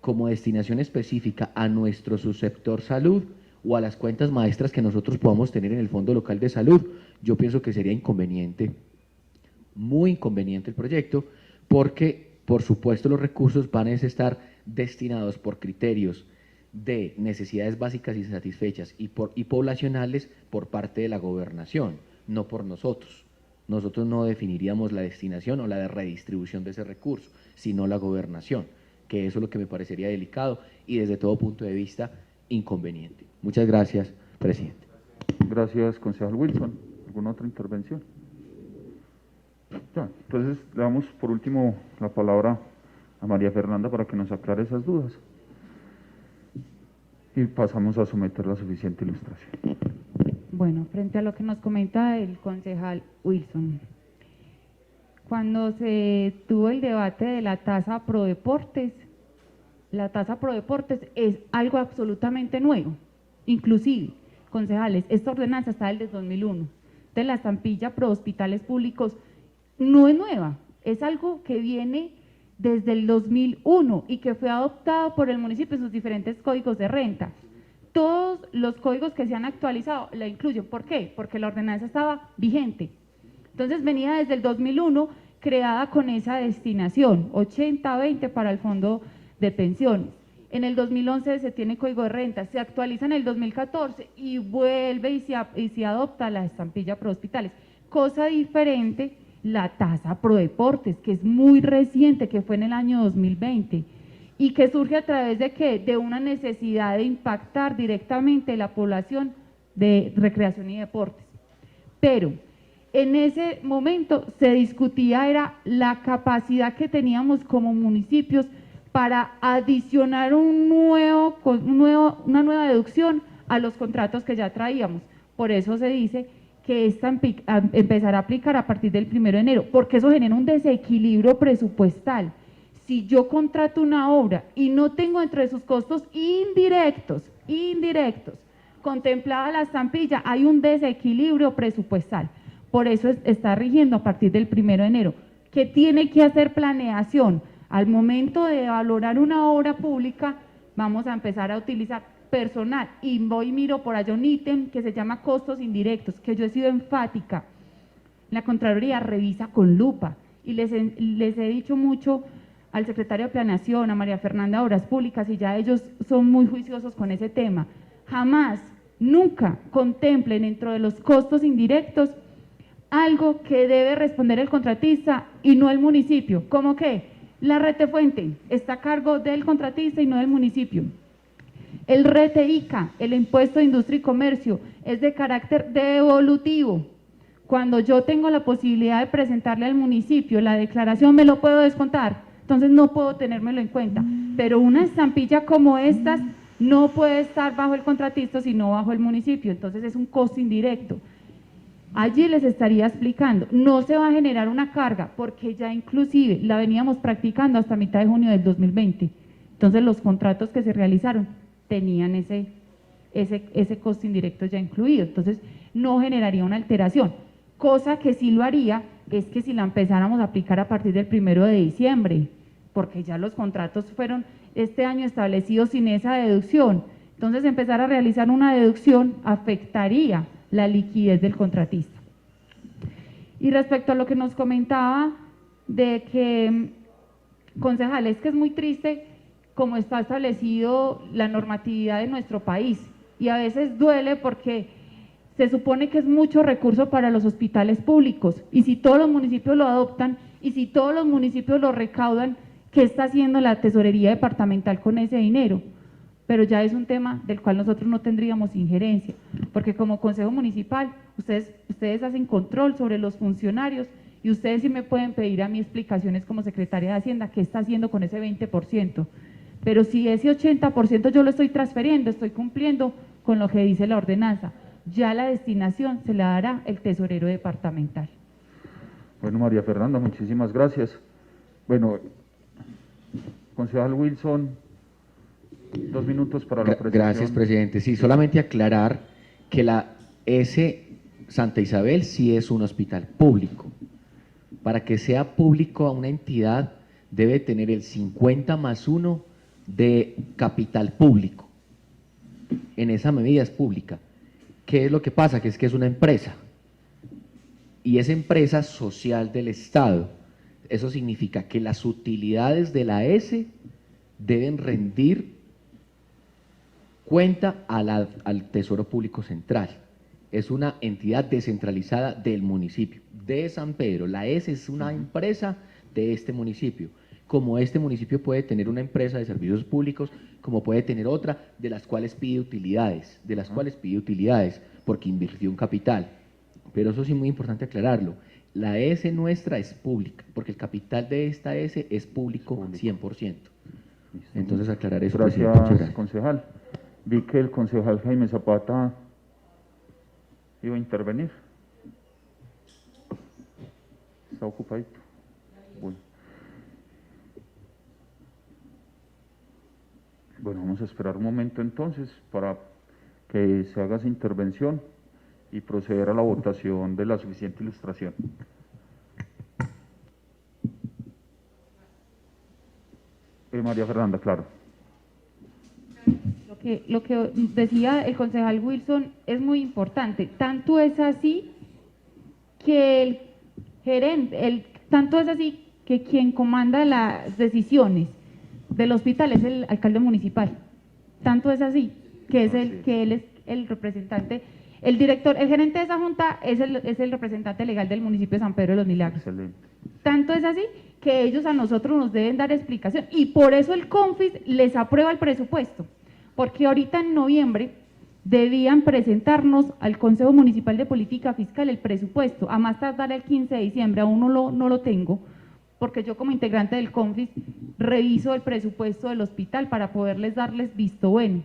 como destinación específica a nuestro subsector salud o a las cuentas maestras que nosotros podamos tener en el Fondo Local de Salud, yo pienso que sería inconveniente, muy inconveniente el proyecto, porque por supuesto los recursos van a estar destinados por criterios de necesidades básicas y satisfechas y poblacionales por parte de la gobernación, no por nosotros. Nosotros no definiríamos la destinación o la redistribución de ese recurso, sino la gobernación, que eso es lo que me parecería delicado y desde todo punto de vista inconveniente. Muchas gracias, presidente. Gracias, concejal Wilson. ¿Alguna otra intervención? Ya, entonces le damos por último la palabra a María Fernanda para que nos aclare esas dudas. Y pasamos a someter la suficiente ilustración. Bueno, frente a lo que nos comenta el concejal Wilson, cuando se tuvo el debate de la tasa Prodeportes, la tasa Prodeportes es algo absolutamente nuevo. Inclusive, concejales, esta ordenanza está desde el 2001. Entonces, la estampilla Prohospitales Públicos no es nueva, es algo que viene desde el 2001 y que fue adoptado por el municipio en sus diferentes códigos de renta. Todos los códigos que se han actualizado la incluyen. ¿Por qué? Porque la ordenanza estaba vigente. Entonces venía desde el 2001 creada con esa destinación, 80-20 para el fondo de pensiones. En el 2011 se tiene código de renta, se actualiza en el 2014 y vuelve y se adopta la estampilla Prohospitales. Cosa diferente, la tasa Prodeportes, que es muy reciente, que fue en el año 2020 y que surge a través de ¿qué? De una necesidad de impactar directamente la población de recreación y deportes. Pero en ese momento se discutía era la capacidad que teníamos como municipios para adicionar una nueva deducción a los contratos que ya traíamos. Por eso se dice que esta empezará a aplicar a partir del 1 de enero, porque eso genera un desequilibrio presupuestal. Si yo contrato una obra y no tengo entre sus costos indirectos, contemplada la estampilla, hay un desequilibrio presupuestal. Por eso está rigiendo a partir del 1 de enero, que tiene que hacer planeación. Al momento de valorar una obra pública, vamos a empezar a utilizar personal, y voy y miro por allá un ítem que se llama costos indirectos, que yo he sido enfática. La Contraloría revisa con lupa, y les he dicho mucho al secretario de Planeación, a María Fernanda de Obras Públicas, y ya ellos son muy juiciosos con ese tema. Jamás, nunca contemplen dentro de los costos indirectos algo que debe responder el contratista y no el municipio. ¿Cómo qué? La retefuente está a cargo del contratista y no del municipio. El RTICA, el impuesto de industria y comercio, es de carácter devolutivo. Cuando yo tengo la posibilidad de presentarle al municipio la declaración, me lo puedo descontar, entonces no puedo tenérmelo en cuenta. Pero una estampilla como estas no puede estar bajo el contratista, sino bajo el municipio, entonces es un costo indirecto. Allí les estaría explicando, no se va a generar una carga, porque ya inclusive la veníamos practicando hasta mitad de junio del 2020. Entonces los contratos que se realizaron tenían ese costo indirecto ya incluido, entonces no generaría una alteración. Cosa que sí lo haría es que si la empezáramos a aplicar a partir del 1 de diciembre, porque ya los contratos fueron este año establecidos sin esa deducción, entonces empezar a realizar una deducción afectaría la liquidez del contratista. Y respecto a lo que nos comentaba de que, concejal, es que es muy triste como está establecido la normatividad de nuestro país y a veces duele porque se supone que es mucho recurso para los hospitales públicos y si todos los municipios lo adoptan y si todos los municipios lo recaudan, ¿qué está haciendo la tesorería departamental con ese dinero? pero ya es un tema del cual nosotros no tendríamos injerencia, porque como Consejo Municipal, ustedes hacen control sobre los funcionarios y ustedes sí me pueden pedir a mí explicaciones como secretaria de Hacienda, qué está haciendo con ese 20%, pero si ese 80% yo lo estoy transfiriendo, estoy cumpliendo con lo que dice la ordenanza, ya la destinación se la dará el tesorero departamental. Bueno, María Fernanda, muchísimas gracias. Bueno, concejal Wilson, 2 minutos para la presentación. Gracias, presidente. Sí, solamente aclarar que la S Santa Isabel sí es un hospital público. Para que sea público a una entidad debe tener el 50+1 de capital público. En esa medida es pública. ¿Qué es lo que pasa? Que es una empresa. Y es empresa social del Estado. Eso significa que las utilidades de la S deben rendir cuenta al Tesoro Público Central. Es una entidad descentralizada del municipio de San Pedro. La S es una empresa de este municipio. Como este municipio puede tener una empresa de servicios públicos, como puede tener otra de las cuales pide utilidades, porque invirtió un capital. Pero eso sí es muy importante aclararlo. La S nuestra es pública, porque el capital de esta S es público 100%. Entonces aclarar eso. Gracias, presidente. Muchas gracias. concejal. Vi que el concejal Jaime Zapata iba a intervenir. Está ocupadito. Bueno, vamos a esperar un momento entonces para que se haga esa intervención y proceder a la votación de la suficiente ilustración. María Fernanda, claro. Lo que decía el concejal Wilson es muy importante, tanto es así que el gerente, tanto es así que quien comanda las decisiones del hospital es el alcalde municipal, tanto es así que él es el representante, el director, el gerente de esa junta es el representante legal del municipio de San Pedro de los Milagros. Excelente. Tanto es así que ellos a nosotros nos deben dar explicación y por eso el CONFIS les aprueba el presupuesto, porque ahorita en noviembre debían presentarnos al Consejo Municipal de Política Fiscal el presupuesto, a más tardar el 15 de diciembre, aún no lo tengo, porque yo como integrante del CONFIS reviso el presupuesto del hospital para poderles darles visto bueno.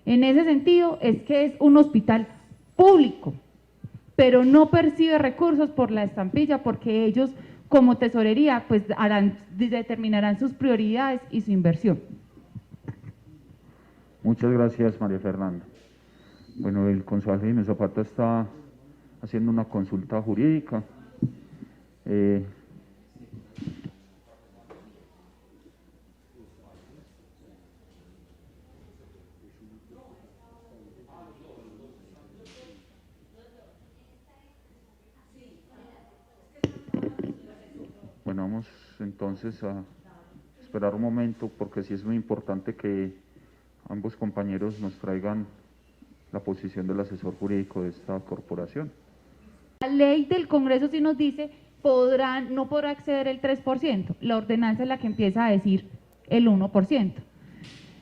En ese sentido es que es un hospital público, pero no percibe recursos por la estampilla porque ellos como tesorería pues determinarán sus prioridades y su inversión. Muchas gracias, María Fernanda. Bueno, el concejal Jaime Zapata está haciendo una consulta jurídica. Bueno, vamos entonces a esperar un momento porque sí es muy importante que ambos compañeros nos traigan la posición del asesor jurídico de esta corporación. La ley del Congreso sí nos dice no podrá exceder el 3%, la ordenanza es la que empieza a decir el 1%.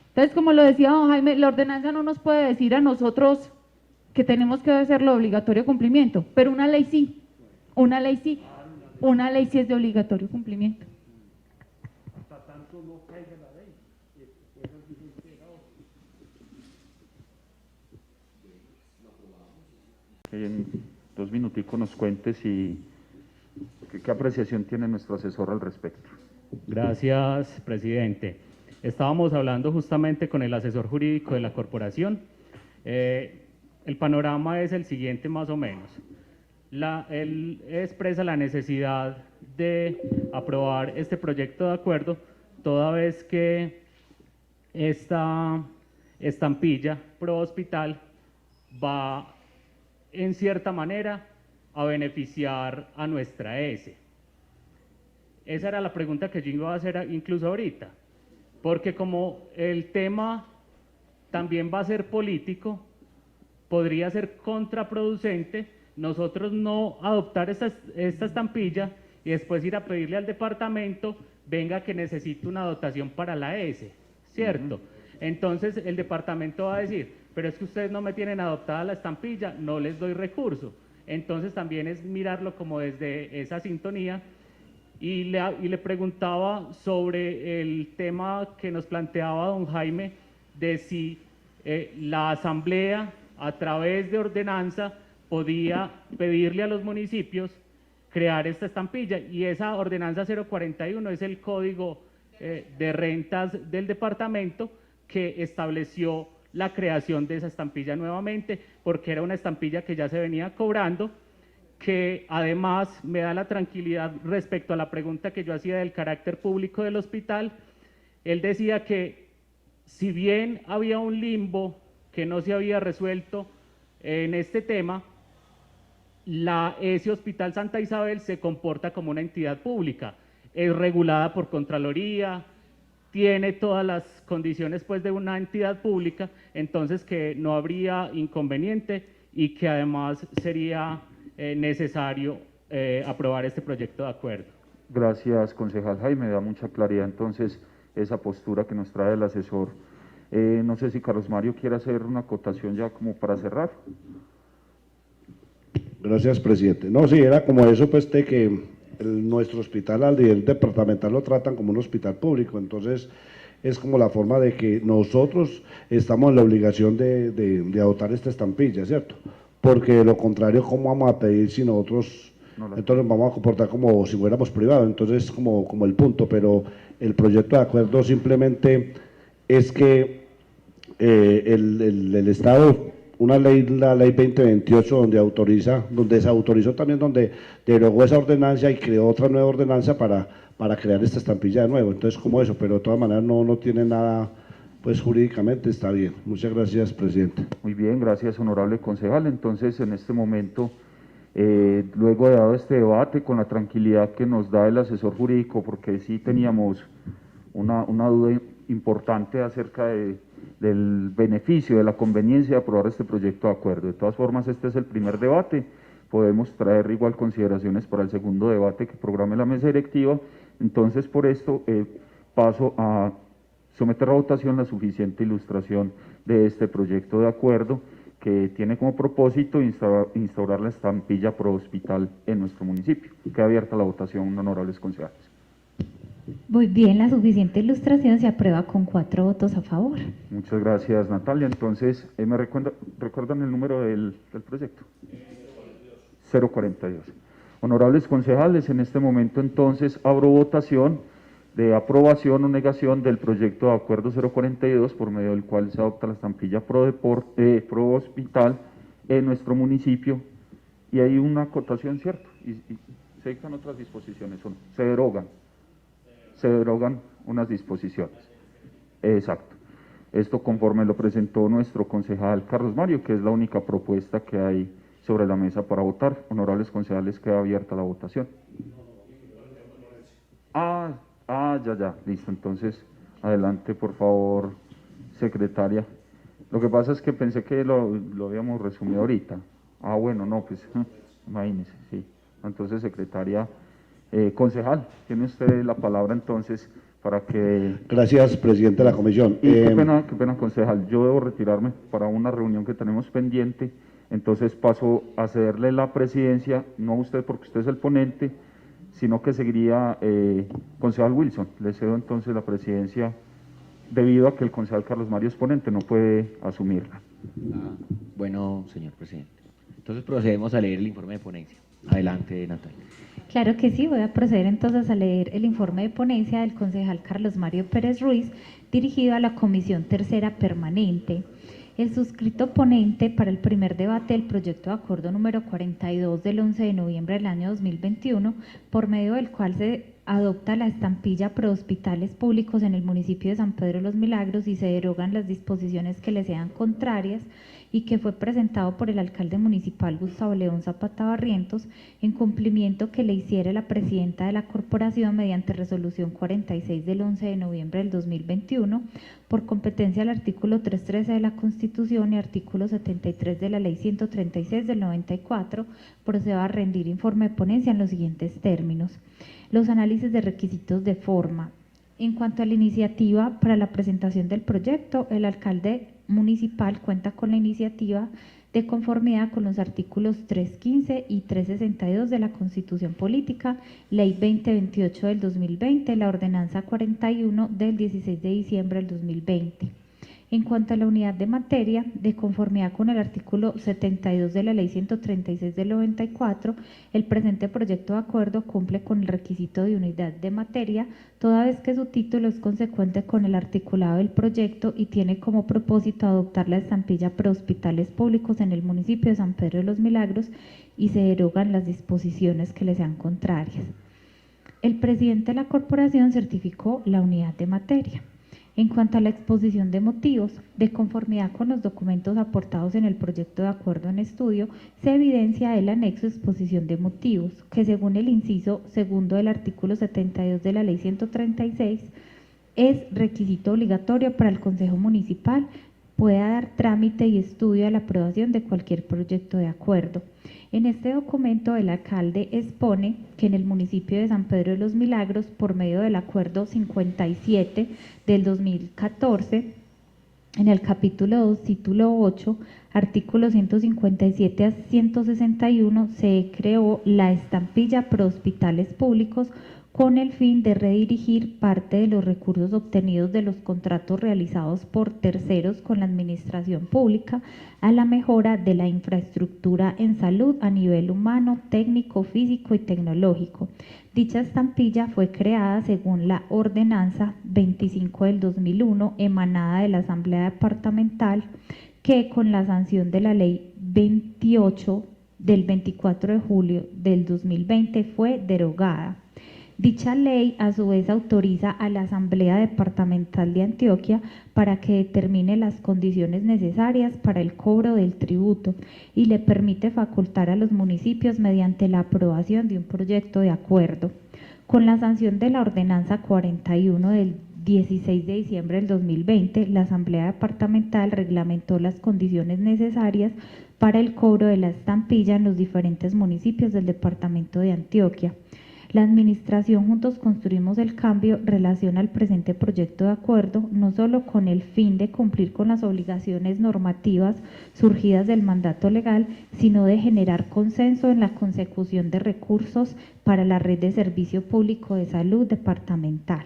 Entonces, como lo decía don Jaime, la ordenanza no nos puede decir a nosotros que tenemos que hacerlo obligatorio cumplimiento, pero una ley sí es de obligatorio cumplimiento. Hasta tanto no caiga la ley. Que en 2 minuticos nos cuente si qué apreciación tiene nuestro asesor al respecto. Gracias, presidente. Estábamos hablando justamente con el asesor jurídico de la corporación. El panorama es el siguiente más o menos. Él expresa la necesidad de aprobar este proyecto de acuerdo, toda vez que esta estampilla pro hospital va en cierta manera a beneficiar a nuestra S. Esa era la pregunta que yo iba a hacer incluso ahorita, porque como el tema también va a ser político, podría ser contraproducente nosotros no adoptar esta estampilla y después ir a pedirle al departamento, venga que necesito una dotación para la S, ¿cierto? Entonces el departamento va a decir, pero es que ustedes no me tienen adoptada la estampilla, no les doy recurso. Entonces también es mirarlo como desde esa sintonía. Y le preguntaba sobre el tema que nos planteaba don Jaime, de si la Asamblea, a través de ordenanza, podía pedirle a los municipios crear esta estampilla. Y esa ordenanza 041 es el código de rentas del departamento que estableció la creación de esa estampilla nuevamente, porque era una estampilla que ya se venía cobrando, que además me da la tranquilidad respecto a la pregunta que yo hacía del carácter público del hospital. Él decía que si bien había un limbo que no se había resuelto en este tema, ese Hospital Santa Isabel se comporta como una entidad pública, es regulada por Contraloría, tiene todas las condiciones pues de una entidad pública, entonces que no habría inconveniente y que además sería necesario aprobar este proyecto de acuerdo. Gracias, concejal Jaime, da mucha claridad entonces esa postura que nos trae el asesor. No sé si Carlos Mario quiere hacer una acotación ya como para cerrar. Gracias, presidente. No, sí, era como eso, pues, de que nuestro hospital al nivel departamental lo tratan como un hospital público, entonces es como la forma de que nosotros estamos en la obligación de adoptar esta estampilla, ¿cierto? Porque de lo contrario, ¿cómo vamos a pedir si nosotros, entonces vamos a comportar como si fuéramos privados? Entonces es como el punto, pero el proyecto de acuerdo simplemente es que el Estado, una ley, la ley 2028, donde se autorizó también, donde derogó esa ordenanza y creó otra nueva ordenanza para crear esta estampilla de nuevo, entonces como eso, pero de todas maneras no tiene nada, pues jurídicamente está bien. Muchas gracias, presidente. Muy bien, gracias, honorable concejal. Entonces, en este momento, luego de dado este debate, con la tranquilidad que nos da el asesor jurídico, porque sí teníamos una duda importante acerca del beneficio, de la conveniencia de aprobar este proyecto de acuerdo. De todas formas, este es el primer debate, podemos traer igual consideraciones para el segundo debate que programe la mesa directiva. Entonces, por esto, paso a someter a votación la suficiente ilustración de este proyecto de acuerdo, que tiene como propósito instaurar la estampilla pro hospital en nuestro municipio. Queda abierta la votación, honorables concejales. Muy bien, la suficiente ilustración se aprueba con 4 votos a favor. Muchas gracias, Natalia. Entonces, ¿me recuerdan el número del proyecto? 042. Honorables concejales, en este momento entonces abro votación de aprobación o negación del proyecto de acuerdo 042, por medio del cual se adopta la estampilla pro hospital en nuestro municipio. Y hay una acotación, ¿cierto? Y se dictan otras disposiciones, se derogan unas disposiciones. Exacto. Esto conforme lo presentó nuestro concejal Carlos Mario, que es la única propuesta que hay sobre la mesa para votar. Honorables concejales, queda abierta la votación. Ya, listo. Entonces, adelante, por favor, secretaria. Lo que pasa es que pensé que lo habíamos resumido ahorita. Bueno, no, pues, imagínese, sí. Entonces, secretaria, concejal, tiene usted la palabra entonces para que... Gracias, presidente de la comisión. Y qué pena, concejal, yo debo retirarme para una reunión que tenemos pendiente, entonces paso a cederle la presidencia, no a usted porque usted es el ponente, sino que seguiría concejal Wilson. Le cedo entonces la presidencia debido a que el concejal Carlos Mario es ponente, no puede asumirla. Bueno, señor presidente. Entonces procedemos a leer el informe de ponencia. Adelante, Natalia. Claro que sí, voy a proceder entonces a leer el informe de ponencia del concejal Carlos Mario Pérez Ruiz, dirigido a la Comisión Tercera Permanente. El suscrito ponente para el primer debate del proyecto de acuerdo número 42 del 11 de noviembre del año 2021, por medio del cual se adopta la estampilla pro hospitales públicos en el municipio de San Pedro de los Milagros y se derogan las disposiciones que le sean contrarias, y que fue presentado por el alcalde municipal Gustavo León Zapata Barrientos, en cumplimiento que le hiciera la presidenta de la corporación mediante resolución 46 del 11 de noviembre del 2021, por competencia del artículo 313 de la Constitución y artículo 73 de la Ley 136 del 94, procedo a rendir informe de ponencia en los siguientes términos. Los análisis de requisitos de forma. En cuanto a la iniciativa para la presentación del proyecto, el alcalde municipal cuenta con la iniciativa de conformidad con los artículos 315 y 362 de la Constitución Política, Ley 2028 del 2020, la Ordenanza 41 del 16 de diciembre del 2020. En cuanto a la unidad de materia, de conformidad con el artículo 72 de la Ley 136 del 94, el presente proyecto de acuerdo cumple con el requisito de unidad de materia, toda vez que su título es consecuente con el articulado del proyecto y tiene como propósito adoptar la estampilla prehospitales públicos en el municipio de San Pedro de los Milagros y se derogan las disposiciones que le sean contrarias. El presidente de la corporación certificó la unidad de materia. En cuanto a la exposición de motivos, de conformidad con los documentos aportados en el proyecto de acuerdo en estudio, se evidencia el anexo exposición de motivos, que según el inciso segundo del artículo 72 de la Ley 136, es requisito obligatorio para el Consejo Municipal pueda dar trámite y estudio a la aprobación de cualquier proyecto de acuerdo. En este documento, el alcalde expone que en el municipio de San Pedro de los Milagros, por medio del Acuerdo 57 del 2014, en el capítulo 2, título 8, artículos 157 a 161, se creó la estampilla Prehospitales Públicos con el fin de redirigir parte de los recursos obtenidos de los contratos realizados por terceros con la administración pública a la mejora de la infraestructura en salud a nivel humano, técnico, físico y tecnológico. Dicha estampilla fue creada según la Ordenanza 25 del 2001, emanada de la Asamblea Departamental, que con la sanción de la Ley 28 del 24 de julio del 2020 fue derogada. Dicha ley, a su vez, autoriza a la Asamblea Departamental de Antioquia para que determine las condiciones necesarias para el cobro del tributo y le permite facultar a los municipios mediante la aprobación de un proyecto de acuerdo. Con la sanción de la Ordenanza 41 del 16 de diciembre del 2020, la Asamblea Departamental reglamentó las condiciones necesarias para el cobro de la estampilla en los diferentes municipios del departamento de Antioquia. La Administración Juntos Construimos el Cambio relaciona el presente proyecto de acuerdo no solo con el fin de cumplir con las obligaciones normativas surgidas del mandato legal, sino de generar consenso en la consecución de recursos para la red de servicio público de salud departamental.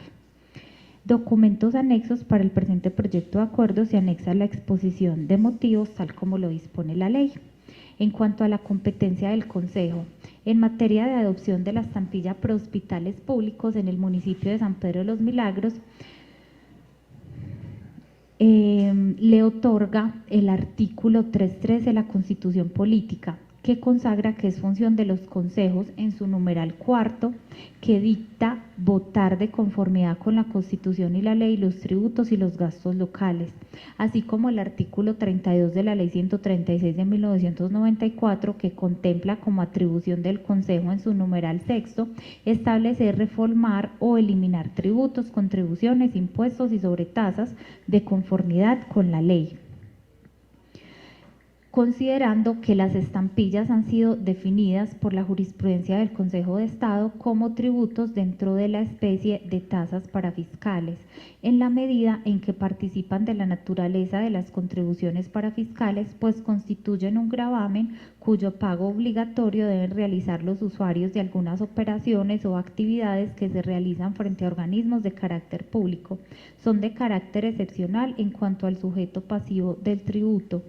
Documentos anexos para el presente proyecto de acuerdo se anexa la exposición de motivos tal como lo dispone la ley. En cuanto a la competencia del Consejo, en materia de adopción de la estampilla Prehospitales Públicos en el municipio de San Pedro de los Milagros, le otorga el artículo 3.3 de la Constitución Política, que consagra que es función de los consejos en su numeral cuarto, que dicta votar de conformidad con la Constitución y la ley los tributos y los gastos locales, así como el artículo 32 de la Ley 136 de 1994, que contempla como atribución del Consejo en su numeral sexto establecer, reformar o eliminar tributos, contribuciones, impuestos y sobretasas de conformidad con la ley, considerando que las estampillas han sido definidas por la jurisprudencia del Consejo de Estado como tributos dentro de la especie de tasas parafiscales, en la medida en que participan de la naturaleza de las contribuciones parafiscales, pues constituyen un gravamen cuyo pago obligatorio deben realizar los usuarios de algunas operaciones o actividades que se realizan frente a organismos de carácter público. Son de carácter excepcional en cuanto al sujeto pasivo del tributo.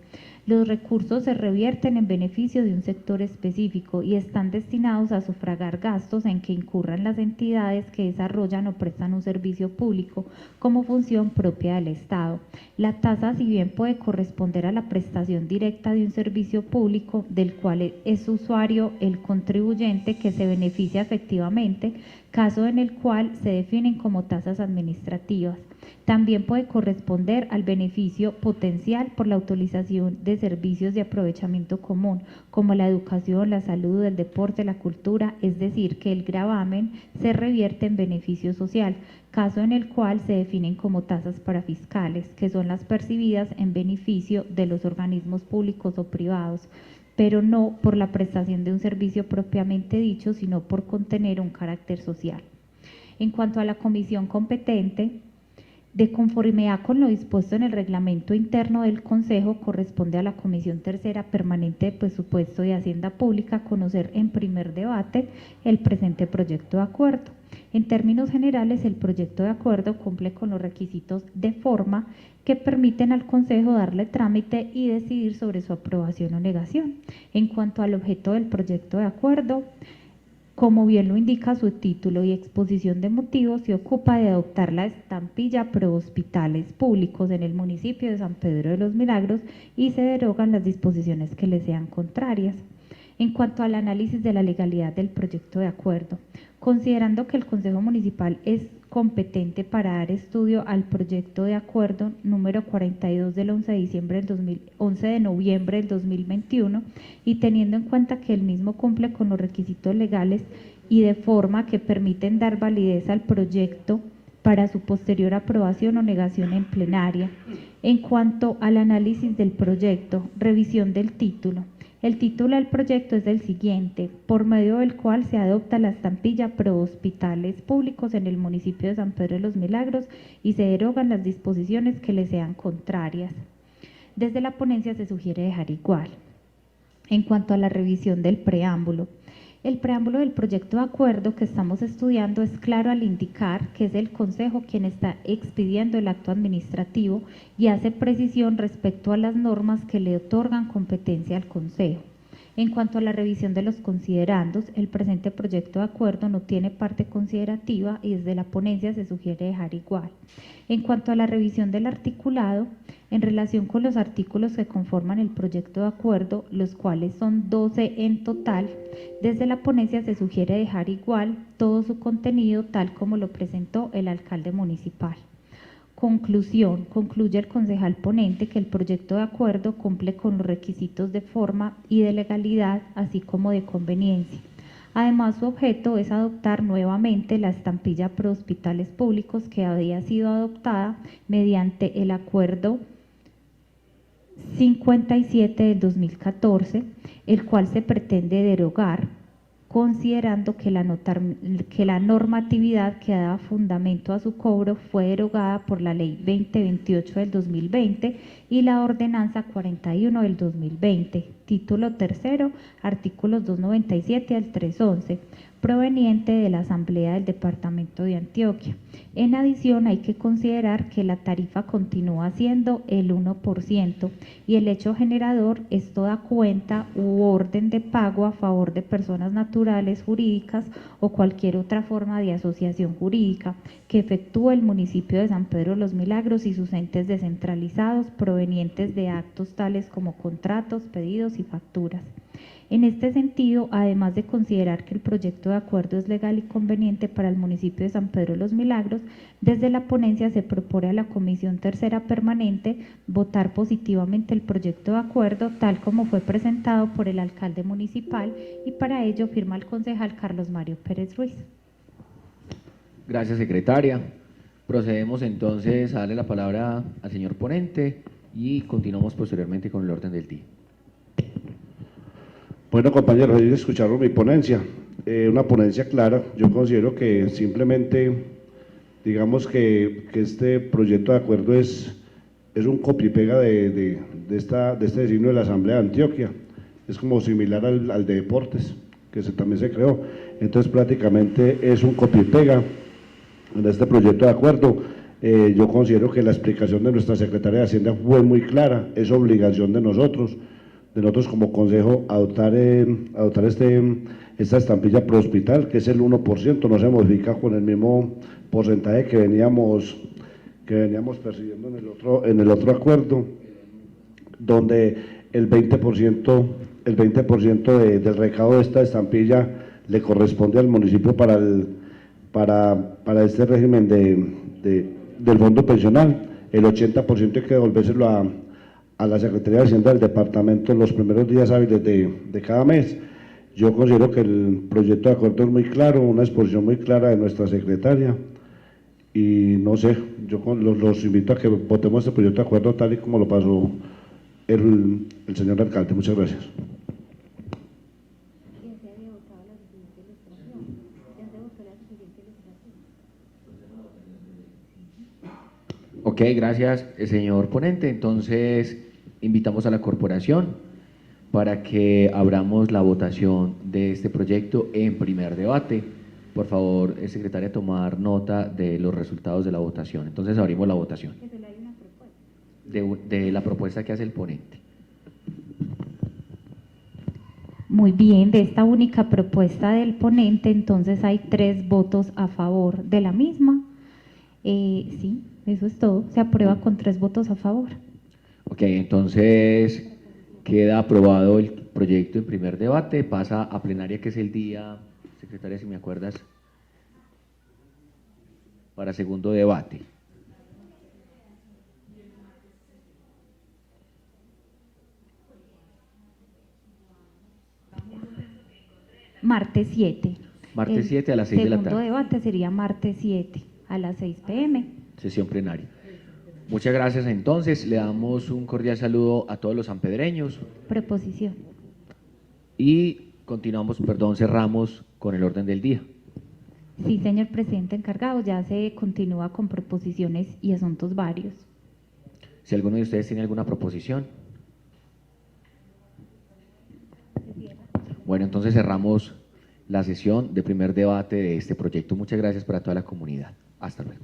Los recursos se revierten en beneficio de un sector específico y están destinados a sufragar gastos en que incurran las entidades que desarrollan o prestan un servicio público como función propia del Estado. La tasa, si bien puede corresponder a la prestación directa de un servicio público del cual es usuario el contribuyente que se beneficia efectivamente, caso en el cual se definen como tasas administrativas. También puede corresponder al beneficio potencial por la utilización de servicios de aprovechamiento común, como la educación, la salud, el deporte, la cultura, es decir, que el gravamen se revierte en beneficio social, caso en el cual se definen como tasas parafiscales, que son las percibidas en beneficio de los organismos públicos o privados, pero no por la prestación de un servicio propiamente dicho, sino por contener un carácter social. En cuanto a la comisión competente, de conformidad con lo dispuesto en el reglamento interno del Consejo, corresponde a la Comisión Tercera Permanente de Presupuesto y Hacienda Pública conocer en primer debate el presente proyecto de acuerdo. En términos generales, el proyecto de acuerdo cumple con los requisitos de forma que permiten al Consejo darle trámite y decidir sobre su aprobación o negación. En cuanto al objeto del proyecto de acuerdo, como bien lo indica su título y exposición de motivos, se ocupa de adoptar la estampilla pro hospitales públicos en el municipio de San Pedro de los Milagros y se derogan las disposiciones que le sean contrarias. En cuanto al análisis de la legalidad del proyecto de acuerdo, considerando que el Consejo Municipal es competente para dar estudio al proyecto de acuerdo número 42 del 11 de noviembre del 2021 y teniendo en cuenta que el mismo cumple con los requisitos legales y de forma que permiten dar validez al proyecto para su posterior aprobación o negación en plenaria. En cuanto al análisis del proyecto, revisión del título. El título del proyecto es el siguiente, por medio del cual se adopta la estampilla pro hospitales públicos en el municipio de San Pedro de los Milagros y se derogan las disposiciones que le sean contrarias. Desde la ponencia se sugiere dejar igual. En cuanto a la revisión del preámbulo, el preámbulo del proyecto de acuerdo que estamos estudiando es claro al indicar que es el Consejo quien está expidiendo el acto administrativo y hace precisión respecto a las normas que le otorgan competencia al Consejo. En cuanto a la revisión de los considerandos, el presente proyecto de acuerdo no tiene parte considerativa y desde la ponencia se sugiere dejar igual. En cuanto a la revisión del articulado, en relación con los artículos que conforman el proyecto de acuerdo, los cuales son 12 en total, desde la ponencia se sugiere dejar igual todo su contenido tal como lo presentó el alcalde municipal. Conclusión. Concluye el concejal ponente que el proyecto de acuerdo cumple con los requisitos de forma y de legalidad, así como de conveniencia. Además, su objeto es adoptar nuevamente la estampilla pro hospitales públicos que había sido adoptada mediante el acuerdo 57 del 2014, el cual se pretende derogar, considerando que la normatividad que daba fundamento a su cobro fue derogada por la Ley 2028 del 2020 y la Ordenanza 41 del 2020, título tercero, artículos 297 al 311, proveniente de la Asamblea del Departamento de Antioquia. En adición, hay que considerar que la tarifa continúa siendo el 1% y el hecho generador es toda cuenta u orden de pago a favor de personas naturales, jurídicas o cualquier otra forma de asociación jurídica que efectúe el municipio de San Pedro de los Milagros y sus entes descentralizados provenientes de actos tales como contratos, pedidos y facturas. En este sentido, además de considerar que el proyecto de acuerdo es legal y conveniente para el municipio de San Pedro de los Milagros, desde la ponencia se propone a la Comisión Tercera Permanente votar positivamente el proyecto de acuerdo tal como fue presentado por el alcalde municipal y para ello firma el concejal Carlos Mario Pérez Ruiz. Gracias, secretaria. Procedemos entonces a darle la palabra al señor ponente y continuamos posteriormente con el orden del día. Bueno, compañeros, ellos escucharon mi ponencia, una ponencia clara. Yo considero que simplemente, digamos que este proyecto de acuerdo es un copia y pega de este designio de la Asamblea de Antioquia. Es como similar al de deportes, que también se creó. Entonces, prácticamente es un copia y pega en este proyecto de acuerdo. Yo considero que la explicación de nuestra Secretaría de Hacienda fue muy clara, es obligación de nosotros como consejo adoptar esta estampilla pro hospital, que es el 1%, no se modifica con el mismo porcentaje que veníamos persiguiendo en el otro acuerdo, donde el 20% del recaudo de esta estampilla le corresponde al municipio para este régimen del fondo pensional. El 80% hay que devolvérselo a la Secretaría de Hacienda del departamento en los primeros días hábiles de cada mes. Yo considero que el proyecto de acuerdo es muy claro, una exposición muy clara de nuestra secretaria y no sé, yo los invito a que votemos este proyecto de acuerdo tal y como lo pasó el señor alcalde. Muchas gracias. Ok, gracias, señor ponente. Entonces, invitamos a la corporación para que abramos la votación de este proyecto en primer debate. Por favor, secretaria, tomar nota de los resultados de la votación. Entonces, abrimos la votación de la propuesta que hace el ponente. Muy bien, de esta única propuesta del ponente, entonces hay 3 votos a favor de la misma. Sí, eso es todo. Se aprueba con 3 votos a favor. Ok, entonces queda aprobado el proyecto en primer debate, pasa a plenaria, que es el día, secretaria, si me acuerdas, para segundo debate. Martes 7. Martes 7 a las 6 de la tarde. El segundo debate sería martes 7 a las 6 p.m. Sesión plenaria. Muchas gracias. Entonces, le damos un cordial saludo a todos los sanpedreños. Proposición. Y continuamos, cerramos con el orden del día. Sí, señor presidente encargado, ya se continúa con proposiciones y asuntos varios. Si alguno de ustedes tiene alguna proposición. Bueno, entonces cerramos la sesión de primer debate de este proyecto. Muchas gracias para toda la comunidad. Hasta luego.